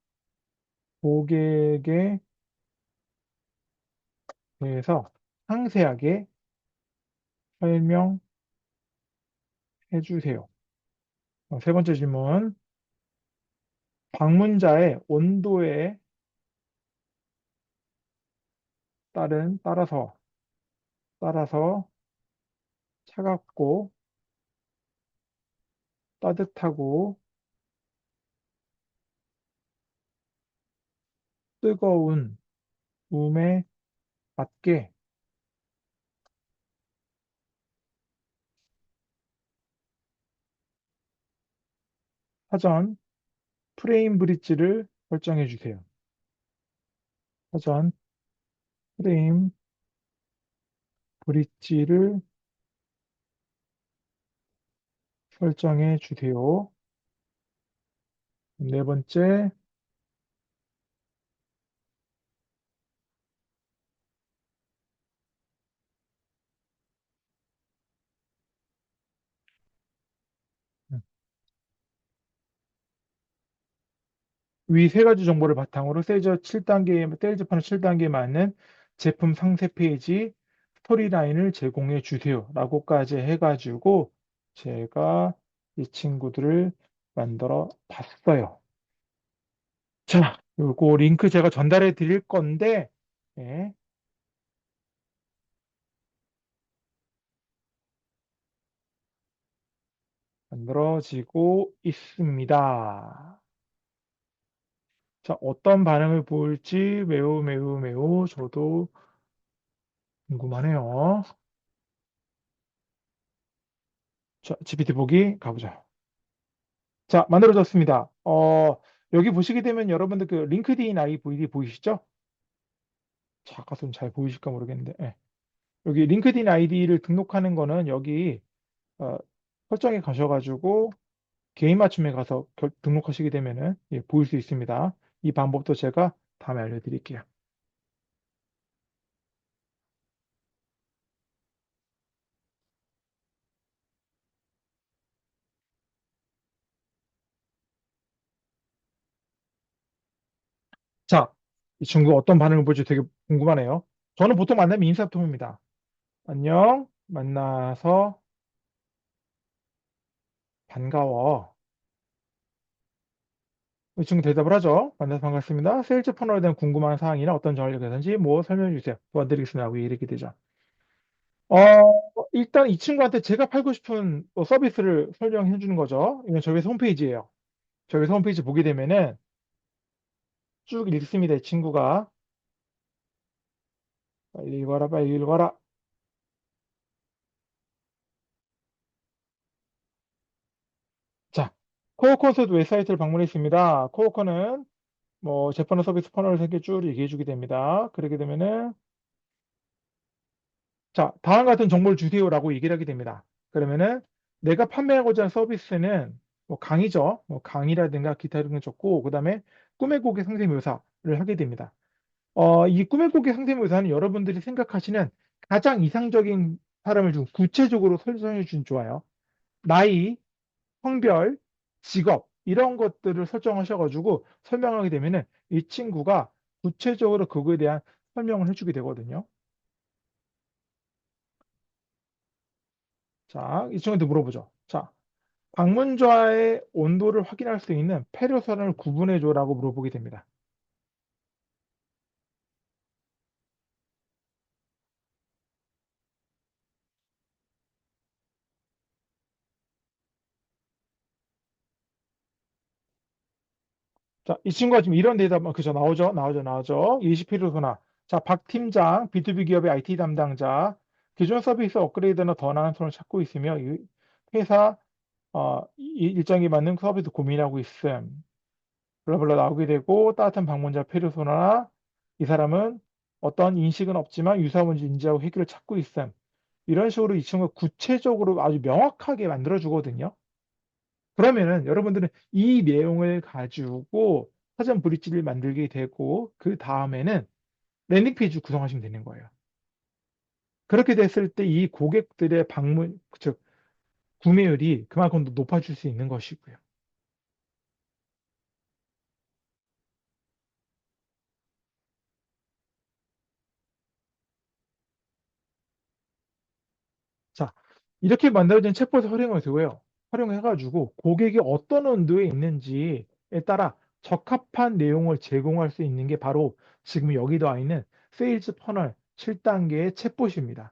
고객에 대해서 상세하게 설명해 주세요. 세 번째 질문, 방문자의 온도에 따라서 차갑고 따뜻하고 뜨거운 몸에 맞게 사전 프레임 브릿지를 설정해 주세요. 사전 프레임 브릿지를 설정해 주세요. 네 번째, 위 세 가지 정보를 바탕으로 세일즈 파너 7단계에 맞는 제품 상세 페이지 스토리라인을 제공해 주세요. 라고까지 해가지고 제가 이 친구들을 만들어 봤어요. 자, 요거 링크 제가 전달해 드릴 건데, 예, 만들어지고 있습니다. 자, 어떤 반응을 보일지 매우 매우 매우 저도 궁금하네요. 자, GPT 보기 가보자. 자, 만들어졌습니다. 여기 보시게 되면 여러분들 그 링크드인 아이디 보이시죠? 작아서 잘 보이실까 모르겠는데, 예. 여기 링크드인 아이디를 등록하는 거는 여기 어, 설정에 가셔가지고 개인 맞춤에 가서 등록하시게 되면은 예, 보일 수 있습니다. 이 방법도 제가 다음에 알려드릴게요. 자, 이 친구 어떤 반응을 보일지 되게 궁금하네요. 저는 보통 만나면 인사통입니다. 안녕, 만나서 반가워. 이 친구 대답을 하죠. 만나서 반갑습니다. 세일즈 퍼널에 대한 궁금한 사항이나 어떤 전략이 있는지 뭐 설명해 주세요. 도와드리겠습니다. 하고 이렇게 되죠. 어, 일단 이 친구한테 제가 팔고 싶은 뭐 서비스를 설명해 주는 거죠. 이건 저희 회사 홈페이지예요. 저희 회사 홈페이지 보게 되면은 쭉 읽습니다. 이 친구가. 빨리 읽어라, 빨리 읽어라. 자, 코어 콘서트 웹사이트를 방문했습니다. 코어커는 뭐 재판호 서비스 퍼널을 세개 쭉 얘기해 주게 됩니다. 그렇게 되면은 자, 다음 같은 정보를 주세요라고 얘기를 하게 됩니다. 그러면은 내가 판매하고자 하는 서비스는 뭐 강의죠. 뭐 강의라든가 기타 등을 적고 그다음에 꿈의 고객 상세 묘사를 하게 됩니다. 이 꿈의 고객 상세 묘사는 여러분들이 생각하시는 가장 이상적인 사람을 좀 구체적으로 설정해 주면 좋아요. 나이, 성별, 직업 이런 것들을 설정하셔가지고 설명하게 되면은 이 친구가 구체적으로 그거에 대한 설명을 해주게 되거든요. 자, 이 친구한테 물어보죠. 자, 방문자의 온도를 확인할 수 있는 페로선을 구분해줘라고 물어보게 됩니다. 자, 이 친구가 지금 이런 데이터, 그죠? 나오죠. 예시피로소나. 자, 박 팀장, B2B 기업의 IT 담당자, 기존 서비스 업그레이드나 더 나은 선을 찾고 있으며, 이 회사, 일정이 맞는 서비스 고민하고 있음. 블라블라 나오게 되고, 따뜻한 방문자 페르소나, 이 사람은 어떤 인식은 없지만 유사 문제 인지하고 해결을 찾고 있음. 이런 식으로 이 친구가 구체적으로 아주 명확하게 만들어주거든요. 그러면은 여러분들은 이 내용을 가지고 사전 브릿지를 만들게 되고 그 다음에는 랜딩 페이지 구성하시면 되는 거예요. 그렇게 됐을 때 이 고객들의 방문, 즉 구매율이 그만큼 더 높아질 수 있는 것이고요. 자, 이렇게 만들어진 챗봇을 활용을 되고요. 활용해가지고 고객이 어떤 온도에 있는지에 따라 적합한 내용을 제공할 수 있는 게 바로 지금 여기 나와 있는 세일즈 퍼널 7단계의 챗봇입니다.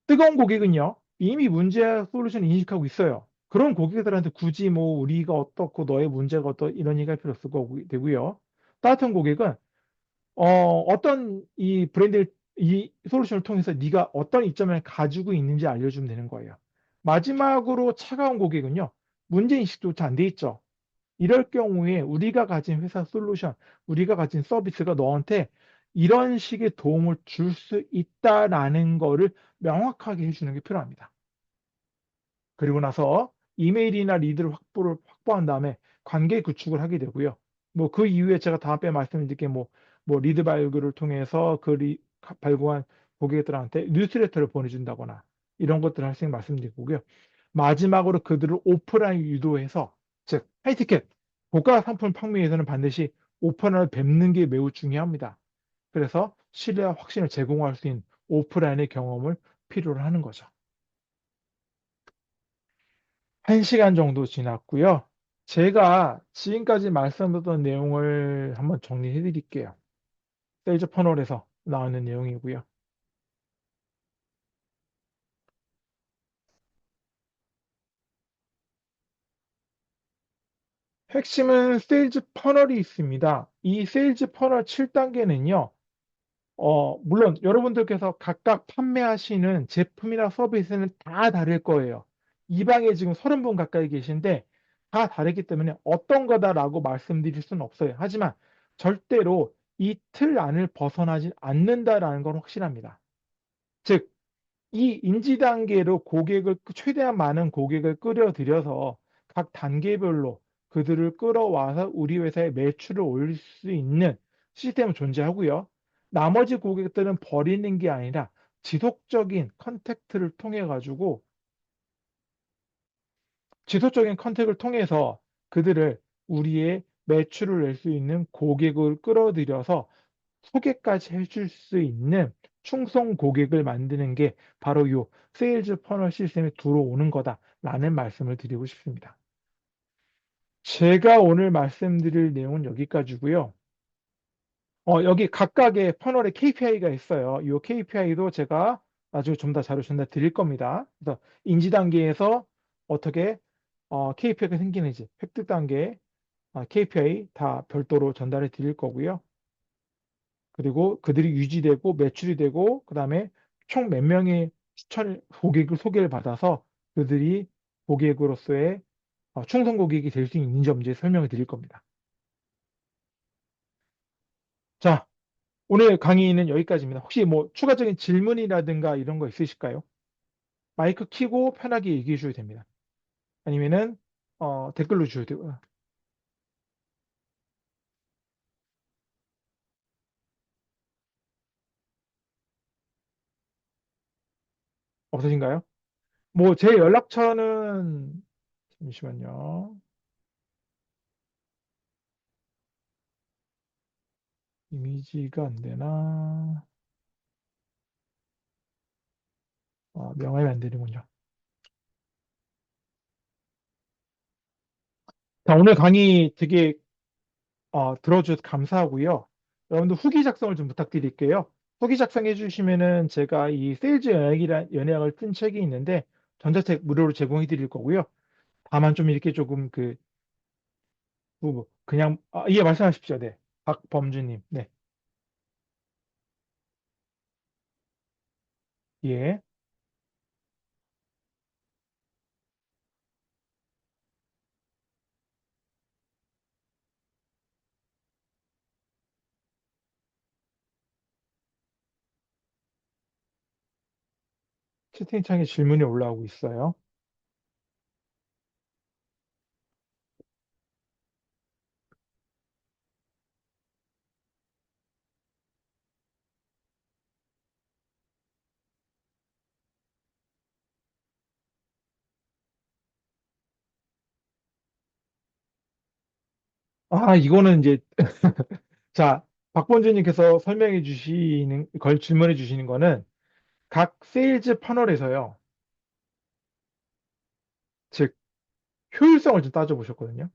뜨거운 고객은요, 이미 문제 솔루션 인식하고 있어요. 그런 고객들한테 굳이 뭐 우리가 어떻고 너의 문제가 어떠 이런 얘기할 필요 없을 거고 되고요. 따뜻한 고객은 어떤 이 브랜드 이 솔루션을 통해서 네가 어떤 이점을 가지고 있는지 알려주면 되는 거예요. 마지막으로 차가운 고객은요, 문제 인식조차 안 돼 있죠. 이럴 경우에 우리가 가진 회사 솔루션, 우리가 가진 서비스가 너한테 이런 식의 도움을 줄 수 있다라는 거를 명확하게 해주는 게 필요합니다. 그리고 나서 이메일이나 리드를 확보한 다음에 관계 구축을 하게 되고요. 뭐 그 이후에 제가 다음에 말씀드릴게 뭐 리드 발굴을 통해서 발굴한 고객들한테 뉴스레터를 보내준다거나 이런 것들을 할 수 있는 말씀드리고요. 마지막으로 그들을 오프라인 유도해서 즉 하이티켓 고가 상품 판매에서는 반드시 오프라인을 뵙는 게 매우 중요합니다. 그래서 신뢰와 확신을 제공할 수 있는 오프라인의 경험을 필요로 하는 거죠. 1시간 정도 지났고요. 제가 지금까지 말씀드렸던 내용을 한번 정리해 드릴게요. 세일즈 퍼널에서 나오는 내용이고요. 핵심은 세일즈 퍼널이 있습니다. 이 세일즈 퍼널 7단계는요. 물론 여러분들께서 각각 판매하시는 제품이나 서비스는 다 다를 거예요. 이 방에 지금 30분 가까이 계신데 다 다르기 때문에 어떤 거다라고 말씀드릴 수는 없어요. 하지만 절대로 이 틀 안을 벗어나지 않는다라는 건 확실합니다. 즉, 이 인지 단계로 최대한 많은 고객을 끌어들여서 각 단계별로 그들을 끌어와서 우리 회사의 매출을 올릴 수 있는 시스템은 존재하고요. 나머지 고객들은 버리는 게 아니라 지속적인 컨택트를 통해 가지고 지속적인 컨택을 통해서 그들을 우리의 매출을 낼 수 있는 고객을 끌어들여서 소개까지 해줄 수 있는 충성 고객을 만드는 게 바로 요 세일즈 퍼널 시스템에 들어오는 거다라는 말씀을 드리고 싶습니다. 제가 오늘 말씀드릴 내용은 여기까지고요. 여기 각각의 퍼널에 KPI가 있어요. 이 KPI도 제가 나중에 좀 더 자료 전달 드릴 겁니다. 그래서 인지 단계에서 어떻게 KPI가 생기는지, 획득 단계 KPI 다 별도로 전달해 드릴 거고요. 그리고 그들이 유지되고 매출이 되고 그다음에 총 몇 명의 고객을 소개를 받아서 그들이 고객으로서의 충성 고객이 될 수 있는지 없는지 설명을 드릴 겁니다. 자, 오늘 강의는 여기까지입니다. 혹시 뭐 추가적인 질문이라든가 이런 거 있으실까요? 마이크 켜고 편하게 얘기해 주셔도 됩니다. 아니면은 댓글로 주셔도 되고요. 없으신가요? 뭐 제 연락처는 잠시만요. 이미지가 안 되나? 명함이 안 되는군요. 자, 오늘 강의 되게 들어주셔서 감사하고요. 여러분들 후기 작성을 좀 부탁드릴게요. 후기 작성해 주시면은 제가 이 세일즈 연예학을 쓴 책이 있는데 전자책 무료로 제공해 드릴 거고요. 다만 좀 이렇게 조금 그냥 예, 말씀하십시오. 네. 박범주님. 네. 예. 채팅창에 질문이 올라오고 있어요. 이거는 이제 자, 박범주님께서 설명해 주시는 걸 질문해 주시는 거는 각 세일즈 패널에서요. 즉 효율성을 좀 따져보셨거든요.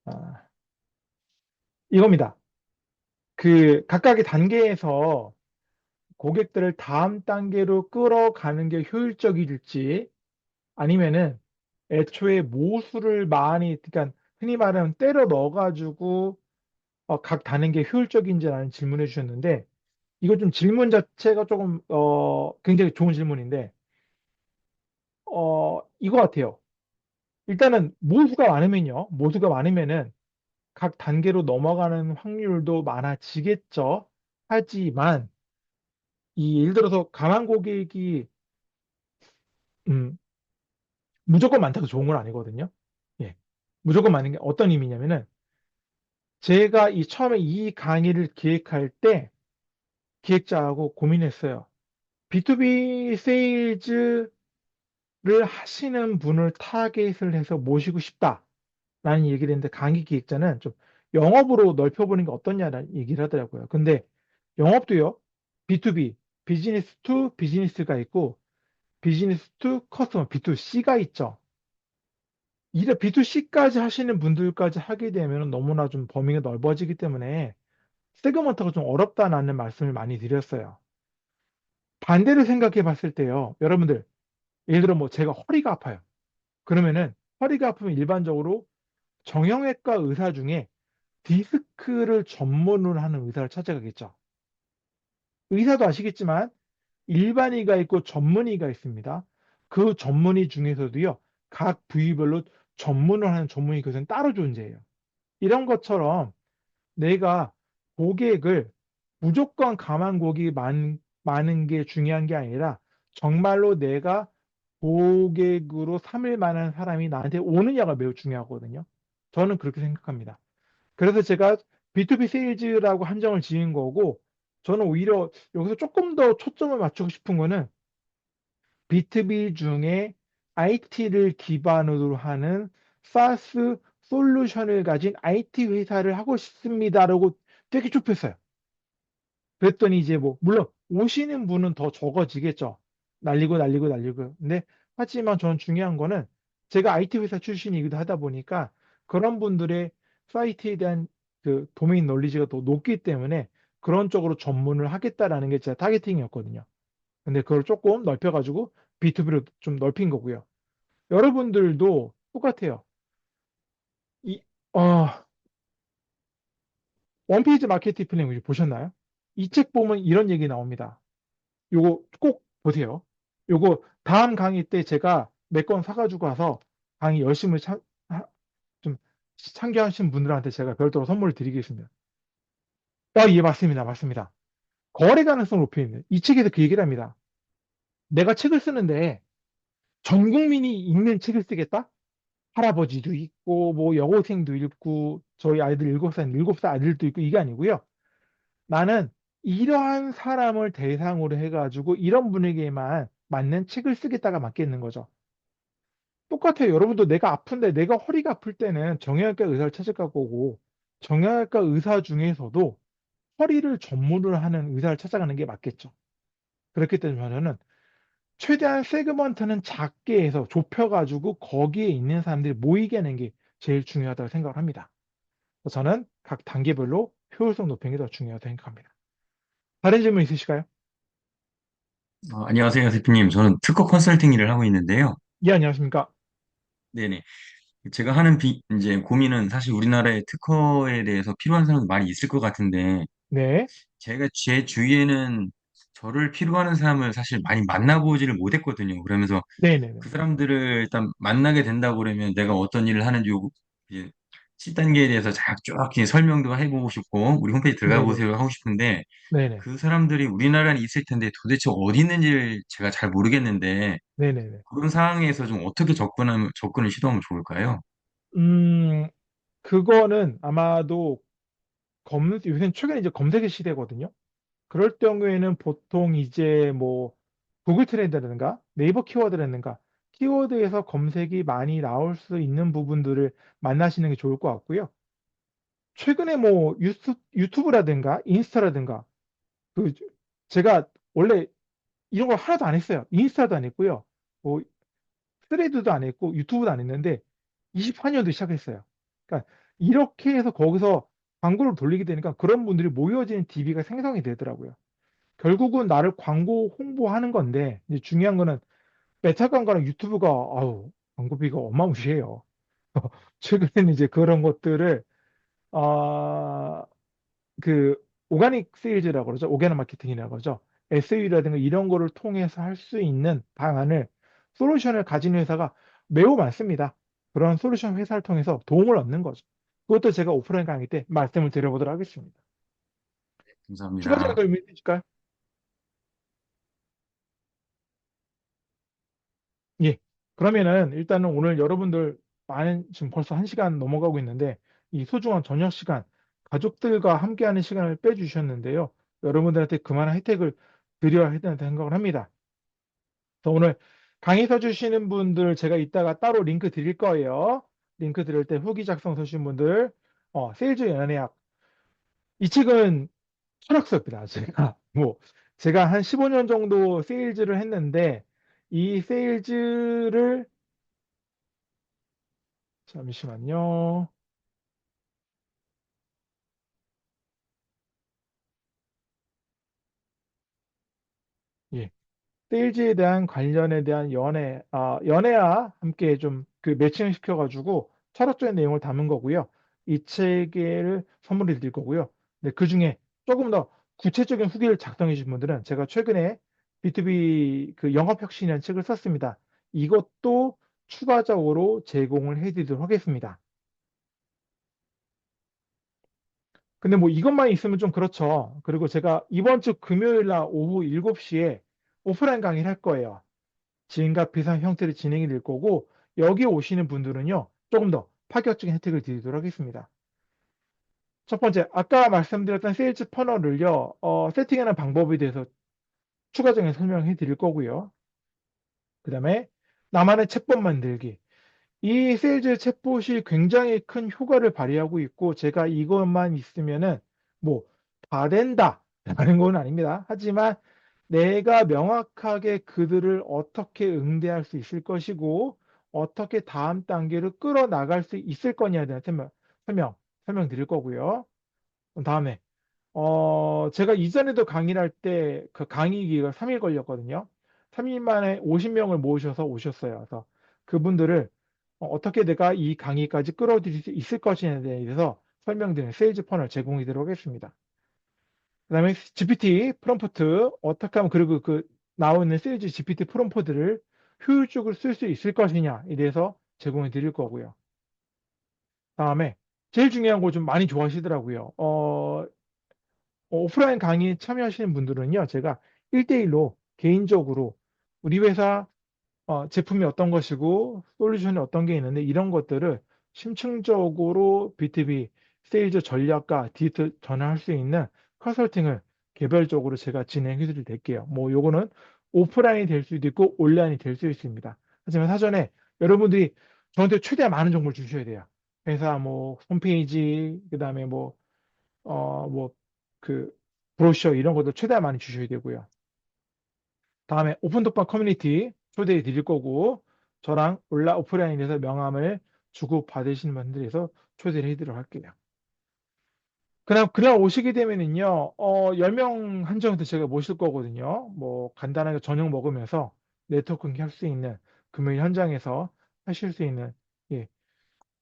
아, 이겁니다. 그 각각의 단계에서 고객들을 다음 단계로 끌어가는 게 효율적일지 아니면은 애초에 모수를 많이, 그러니까 흔히 말하면 때려 넣어가지고 각 다는 게 효율적인지라는 질문해 주셨는데 이거 좀 질문 자체가 조금 굉장히 좋은 질문인데 이거 같아요. 일단은 모수가 많으면은 각 단계로 넘어가는 확률도 많아지겠죠. 하지만 이 예를 들어서 가만 고객이 음, 무조건 많다고 좋은 건 아니거든요. 예. 무조건 많은 게 어떤 의미냐면은 제가 이 처음에 이 강의를 기획할 때 기획자하고 고민했어요. B2B 세일즈를 하시는 분을 타겟을 해서 모시고 싶다라는 얘기를 했는데 강의 기획자는 좀 영업으로 넓혀보는 게 어떠냐라는 얘기를 하더라고요. 근데 영업도요. B2B, 비즈니스 투 비즈니스가 있고 비즈니스 투 커스터머, B2C가 있죠. 이래 B2C까지 하시는 분들까지 하게 되면 너무나 좀 범위가 넓어지기 때문에 세그먼트가 좀 어렵다는 말씀을 많이 드렸어요. 반대로 생각해 봤을 때요. 여러분들, 예를 들어 뭐 제가 허리가 아파요. 그러면은 허리가 아프면 일반적으로 정형외과 의사 중에 디스크를 전문으로 하는 의사를 찾아가겠죠. 의사도 아시겠지만 일반의가 있고 전문의가 있습니다. 그 전문의 중에서도요. 각 부위별로 전문을 하는 전문의 교수는 따로 존재해요. 이런 것처럼 내가 고객을 무조건 가만 고객이 많은 게 중요한 게 아니라 정말로 내가 고객으로 삼을 만한 사람이 나한테 오느냐가 매우 중요하거든요. 저는 그렇게 생각합니다. 그래서 제가 B2B 세일즈라고 한정을 지은 거고, 저는 오히려 여기서 조금 더 초점을 맞추고 싶은 거는 B2B 중에 IT를 기반으로 하는 SaaS 솔루션을 가진 IT 회사를 하고 싶습니다라고 되게 좁혔어요. 그랬더니 이제 뭐, 물론 오시는 분은 더 적어지겠죠. 날리고. 근데 하지만 저는 중요한 거는 제가 IT 회사 출신이기도 하다 보니까 그런 분들의 사이트에 대한 그 도메인 널리지가 더 높기 때문에 그런 쪽으로 전문을 하겠다라는 게 제 타겟팅이었거든요. 근데 그걸 조금 넓혀가지고 B2B로 좀 넓힌 거고요. 여러분들도 똑같아요. 이, 어, 원페이지 마케팅 플랜 보셨나요? 이 책 보면 이런 얘기 나옵니다. 요거 꼭 보세요. 요거 다음 강의 때 제가 몇 권 사가지고 와서 강의 열심히 좀 참여하신 분들한테 제가 별도로 선물을 드리겠습니다. 예, 맞습니다. 맞습니다. 거래 가능성을 높이는 이 책에서 그 얘기를 합니다. 내가 책을 쓰는데 전 국민이 읽는 책을 쓰겠다? 할아버지도 있고 뭐 여고생도 있고 저희 아이들 7살 아이들도 있고 이게 아니고요. 나는 이러한 사람을 대상으로 해가지고 이런 분에게만 맞는 책을 쓰겠다가 맞겠는 거죠. 똑같아요. 여러분도 내가 아픈데 내가 허리가 아플 때는 정형외과 의사를 찾을 거고 정형외과 의사 중에서도 허리를 전문을 하는 의사를 찾아가는 게 맞겠죠. 그렇기 때문에 저는 최대한 세그먼트는 작게 해서 좁혀가지고 거기에 있는 사람들이 모이게 하는 게 제일 중요하다고 생각을 합니다. 그래서 저는 각 단계별로 효율성 높이는 게 더 중요하다고 생각합니다. 다른 질문 있으실까요? 안녕하세요, 대표님. 저는 특허 컨설팅 일을 하고 있는데요. 예, 안녕하십니까? 네네. 제가 하는 이제 고민은 사실 우리나라의 특허에 대해서 필요한 사람도 많이 있을 것 같은데, 네, 제가 제 주위에는 저를 필요하는 사람을 사실 많이 만나보지를 못했거든요. 그러면서 네네네. 그 사람들을 일단 만나게 된다고 그러면 내가 어떤 일을 하는지 이제 7단계에 대해서 쭉 설명도 해보고 싶고, 우리 홈페이지 들어가 네네. 보세요 하고 싶은데, 네네. 그 사람들이 우리나라에 있을 텐데 도대체 어디 있는지를 제가 잘 모르겠는데, 네네네. 그런 상황에서 좀 어떻게 접근을 시도하면 좋을까요? 음, 그거는 아마도 요새 최근에 이제 검색의 시대거든요. 그럴 경우에는 보통 이제 뭐 구글 트렌드라든가 네이버 키워드라든가 키워드에서 검색이 많이 나올 수 있는 부분들을 만나시는 게 좋을 것 같고요. 최근에 뭐 유튜브라든가 인스타라든가 그 제가 원래 이런 걸 하나도 안 했어요. 인스타도 안 했고요. 뭐 스레드도 안 했고 유튜브도 안 했는데 24년도 시작했어요. 그러니까 이렇게 해서 거기서 광고를 돌리게 되니까 그런 분들이 모여지는 DB가 생성이 되더라고요. 결국은 나를 광고 홍보하는 건데 이제 중요한 거는 메타 광고랑 유튜브가 아우 광고비가 어마무시해요. 최근에는 이제 그런 것들을 아, 그 오가닉 세일즈라고 그러죠. 오가닉 마케팅이라고 그러죠. SEO라든가 이런 거를 통해서 할 수 있는 방안을 솔루션을 가진 회사가 매우 많습니다. 그런 솔루션 회사를 통해서 도움을 얻는 거죠. 그것도 제가 오프라인 강의 때 말씀을 드려보도록 하겠습니다. 추가적인 감사합니다. 걸 있으실까요? 예. 그러면은 일단은 오늘 여러분들 많은 지금 벌써 1시간 넘어가고 있는데 이 소중한 저녁 시간 가족들과 함께하는 시간을 빼주셨는데요. 여러분들한테 그만한 혜택을 드려야 한다는 생각을 합니다. 그래서 오늘 강의 써주시는 분들 제가 이따가 따로 링크 드릴 거예요. 링크 드릴 때 후기 작성 서주신 분들 세일즈 연애학 이 책은 철학서입니다. 제가 한 15년 정도 세일즈를 했는데 이 세일즈를 잠시만요. 예. 세일즈에 대한 관련에 대한 연애와 함께 좀 그 매칭을 시켜가지고 철학적인 내용을 담은 거고요. 이 책을 선물해 드릴 거고요. 네, 그 중에 조금 더 구체적인 후기를 작성해 주신 분들은 제가 최근에 B2B 그 영업혁신이라는 책을 썼습니다. 이것도 추가적으로 제공을 해 드리도록 하겠습니다. 근데 뭐 이것만 있으면 좀 그렇죠. 그리고 제가 이번 주 금요일 날 오후 7시에 오프라인 강의를 할 거예요. 지인과 비슷한 형태로 진행이 될 거고 여기 오시는 분들은요 조금 더 파격적인 혜택을 드리도록 하겠습니다. 첫 번째 아까 말씀드렸던 세일즈 퍼널을요 세팅하는 방법에 대해서 추가적인 설명해 드릴 거고요. 그 다음에 나만의 챗봇 만들기 이 세일즈 챗봇이 굉장히 큰 효과를 발휘하고 있고 제가 이것만 있으면은 뭐 다 된다 라는 건 아닙니다. 하지만 내가 명확하게 그들을 어떻게 응대할 수 있을 것이고 어떻게 다음 단계로 끌어나갈 수 있을 거냐에 대한 설명, 설명드릴 거고요. 다음에 제가 이전에도 강의를 할 때 그 강의 기간 3일 걸렸거든요. 3일 만에 50명을 모으셔서 오셨어요. 그래서 그분들을 어떻게 내가 이 강의까지 끌어들일 수 있을 것이냐에 대해서 설명드리는 세일즈 퍼널 제공하도록 하겠습니다. 그다음에 GPT 프롬프트 어떻게 하면 그리고 그 나오는 세일즈 GPT 프롬프트를 효율적으로 쓸 수 있을 것이냐에 대해서 제공해 드릴 거고요. 다음에 제일 중요한 거 좀 많이 좋아하시더라고요. 오프라인 강의 참여하시는 분들은요, 제가 1대1로 개인적으로 우리 회사 제품이 어떤 것이고 솔루션이 어떤 게 있는데 이런 것들을 심층적으로 B2B 세일즈 전략과 디지털 전환할 수 있는 컨설팅을 개별적으로 제가 진행해 드릴게요. 뭐 요거는 오프라인이 될 수도 있고 온라인이 될 수 있습니다. 하지만 사전에 여러분들이 저한테 최대한 많은 정보를 주셔야 돼요. 회사 뭐 홈페이지, 그다음에 뭐 뭐 그 브로셔 이런 것도 최대한 많이 주셔야 되고요. 다음에 오픈독방 커뮤니티 초대해 드릴 거고 저랑 오프라인에서 명함을 주고 받으시는 분들에서 초대를 해드리도록 할게요. 그날 오시게 되면은요, 10명 한정도 제가 모실 거거든요. 뭐, 간단하게 저녁 먹으면서 네트워킹 할 수 있는 금요일 현장에서 하실 수 있는, 예,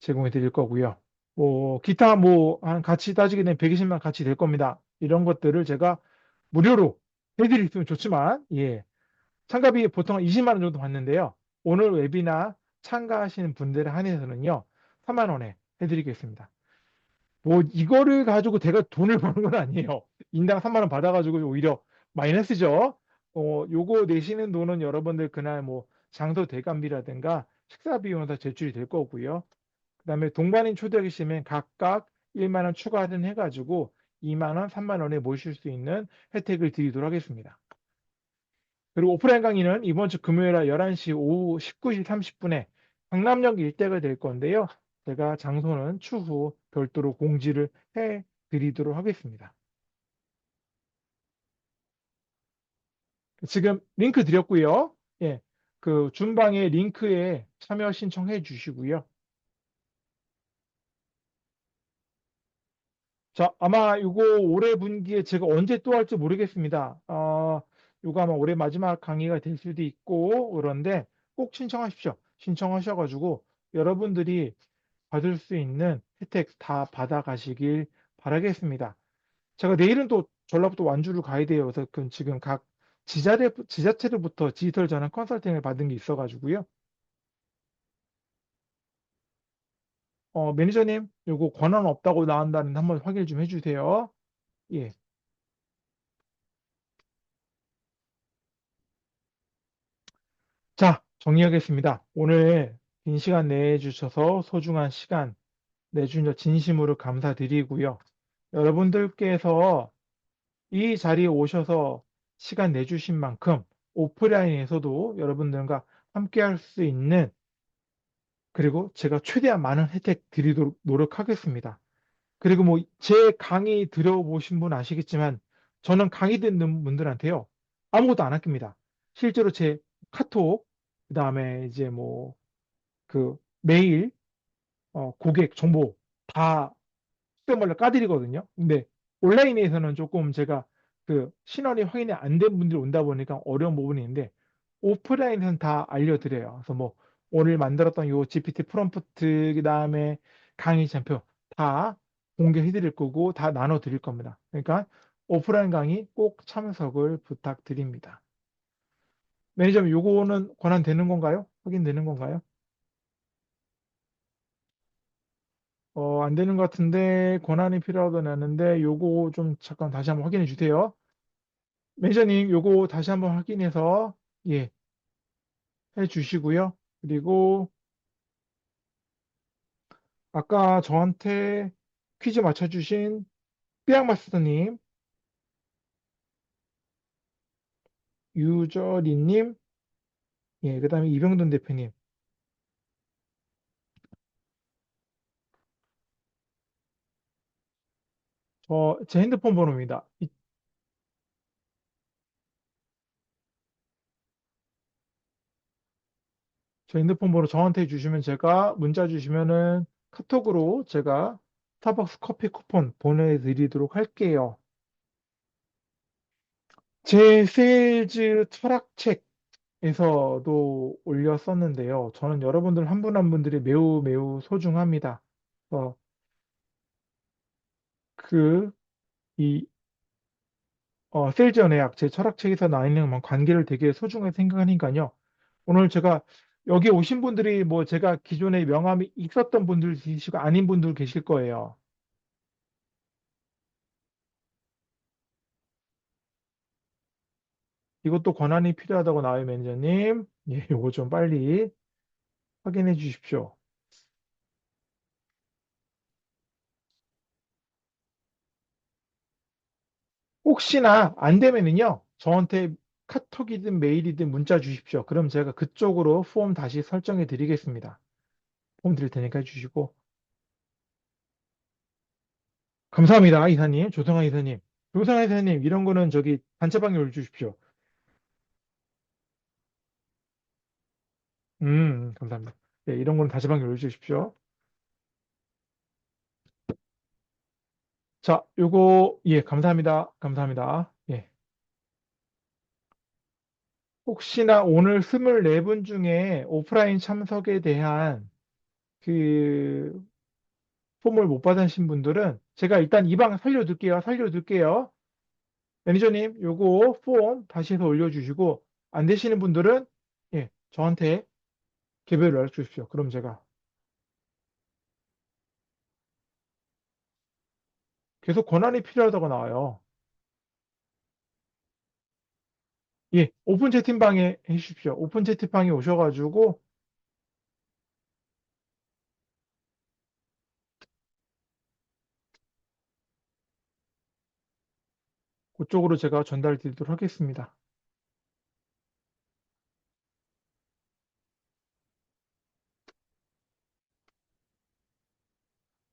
제공해 드릴 거고요. 뭐, 기타 뭐, 한 같이 따지게 되면 120만 같이 될 겁니다. 이런 것들을 제가 무료로 해드릴 수면 좋지만, 예, 참가비 보통 20만 원 정도 받는데요. 오늘 웨비나 참가하시는 분들에 한해서는요, 3만 원에 해드리겠습니다. 뭐 이거를 가지고 제가 돈을 버는 건 아니에요. 인당 3만 원 받아가지고 오히려 마이너스죠. 요거 내시는 돈은 여러분들 그날 뭐 장소 대관비라든가 식사 비용은 다 제출이 될 거고요. 그다음에 동반인 초대하시면 각각 1만 원 추가 할인해가지고 2만 원, 3만 원에 모실 수 있는 혜택을 드리도록 하겠습니다. 그리고 오프라인 강의는 이번 주 금요일 날 11시 오후 19시 30분에 강남역 일대가 될 건데요. 제가 장소는 추후 별도로 공지를 해 드리도록 하겠습니다. 지금 링크 드렸고요. 예. 그 준방의 링크에 참여 신청해 주시고요. 자, 아마 이거 올해 분기에 제가 언제 또 할지 모르겠습니다. 요거 아마 올해 마지막 강의가 될 수도 있고 그런데 꼭 신청하십시오. 신청하셔가지고 여러분들이 받을 수 있는 혜택 다 받아가시길 바라겠습니다. 제가 내일은 또 전라북도 완주를 가야 돼요. 그래서 지금 각 지자체로부터 디지털 전환 컨설팅을 받은 게 있어가지고요. 매니저님, 요거 권한 없다고 나온다는데 한번 확인 좀 해주세요. 예. 자, 정리하겠습니다. 오늘 긴 시간 내주셔서 소중한 시간 내주셔서 진심으로 감사드리고요. 여러분들께서 이 자리에 오셔서 시간 내주신 만큼 오프라인에서도 여러분들과 함께 할 수 있는 그리고 제가 최대한 많은 혜택 드리도록 노력하겠습니다. 그리고 뭐 제 강의 들어보신 분 아시겠지만 저는 강의 듣는 분들한테요. 아무것도 안 아낍니다. 실제로 제 카톡, 그다음에 이제 뭐 그 메일, 고객 정보 다 수백말로 까드리거든요. 근데 온라인에서는 조금 제가 그 신원이 확인이 안 된 분들이 온다 보니까 어려운 부분이 있는데 오프라인에서는 다 알려드려요. 그래서 뭐 오늘 만들었던 요 GPT 프롬프트 그다음에 강의 잔표 다 공개해 드릴 거고 다 나눠 드릴 겁니다. 그러니까 오프라인 강의 꼭 참석을 부탁드립니다. 매니저님 요거는 권한되는 건가요? 확인되는 건가요? 안 되는 것 같은데 권한이 필요하다고 하는데 요거 좀 잠깐 다시 한번 확인해 주세요. 매니저님 요거 다시 한번 확인해서 예, 해 주시고요. 그리고 아까 저한테 퀴즈 맞춰주신 삐약마스터님, 유저리님, 예, 그 다음에 이병돈 대표님. 제 핸드폰 번호입니다. 저 핸드폰 번호 저한테 주시면 제가 문자 주시면은 카톡으로 제가 스타벅스 커피 쿠폰 보내드리도록 할게요. 제 세일즈 철학책에서도 올렸었는데요. 저는 여러분들 한 분 한 분들이 매우 매우 소중합니다. 어, 그, 이, 세일즈 연애학, 제 철학책에서 나와 있는 관계를 되게 소중하게 생각하니까요. 오늘 제가 여기 오신 분들이 뭐 제가 기존에 명함이 있었던 분들 계시고 아닌 분들 계실 거예요. 이것도 권한이 필요하다고 나와요, 매니저님. 예, 요거 좀 빨리 확인해 주십시오. 혹시나 안 되면은요, 저한테 카톡이든 메일이든 문자 주십시오. 그럼 제가 그쪽으로 폼 다시 설정해 드리겠습니다. 폼 드릴 테니까 해주시고. 감사합니다, 이사님. 조성아 이사님. 조성아 이사님, 이런 거는 저기 단체방에 올려주십시오. 감사합니다. 네, 이런 거는 단체방에 올려주십시오. 자, 요거, 예, 감사합니다. 감사합니다. 예. 혹시나 오늘 24분 중에 오프라인 참석에 대한 그 폼을 못 받으신 분들은 제가 일단 이 방 살려둘게요. 살려둘게요. 매니저님, 요거 폼 다시 해서 올려주시고, 안 되시는 분들은, 예, 저한테 개별 연락 주십시오. 그럼 제가 계속 권한이 필요하다고 나와요. 예, 오픈 채팅방에 해주십시오. 오픈 채팅방에 오셔가지고, 그쪽으로 제가 전달 드리도록 하겠습니다.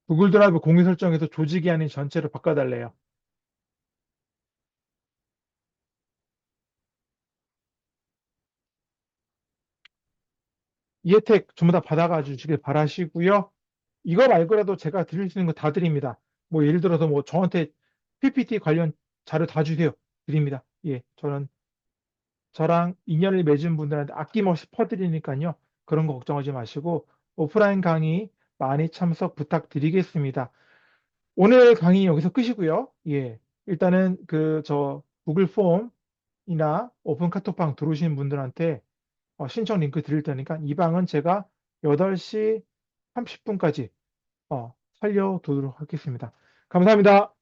구글 드라이브 공유 설정에서 조직이 아닌 전체로 바꿔달래요. 이 혜택 전부 다 받아가 주시길 바라시고요. 이거 말고라도 제가 드릴 수 있는 거 다 드립니다. 뭐 예를 들어서 뭐 저한테 PPT 관련 자료 다 주세요. 드립니다. 예, 저랑 인연을 맺은 분들한테 아낌없이 퍼드리니까요. 그런 거 걱정하지 마시고 오프라인 강의 많이 참석 부탁드리겠습니다. 오늘 강의 여기서 끝이고요. 예, 일단은 그 저 구글 폼이나 오픈 카톡방 들어오신 분들한테 신청 링크 드릴 테니까 이 방은 제가 8시 30분까지 살려두도록 하겠습니다. 감사합니다.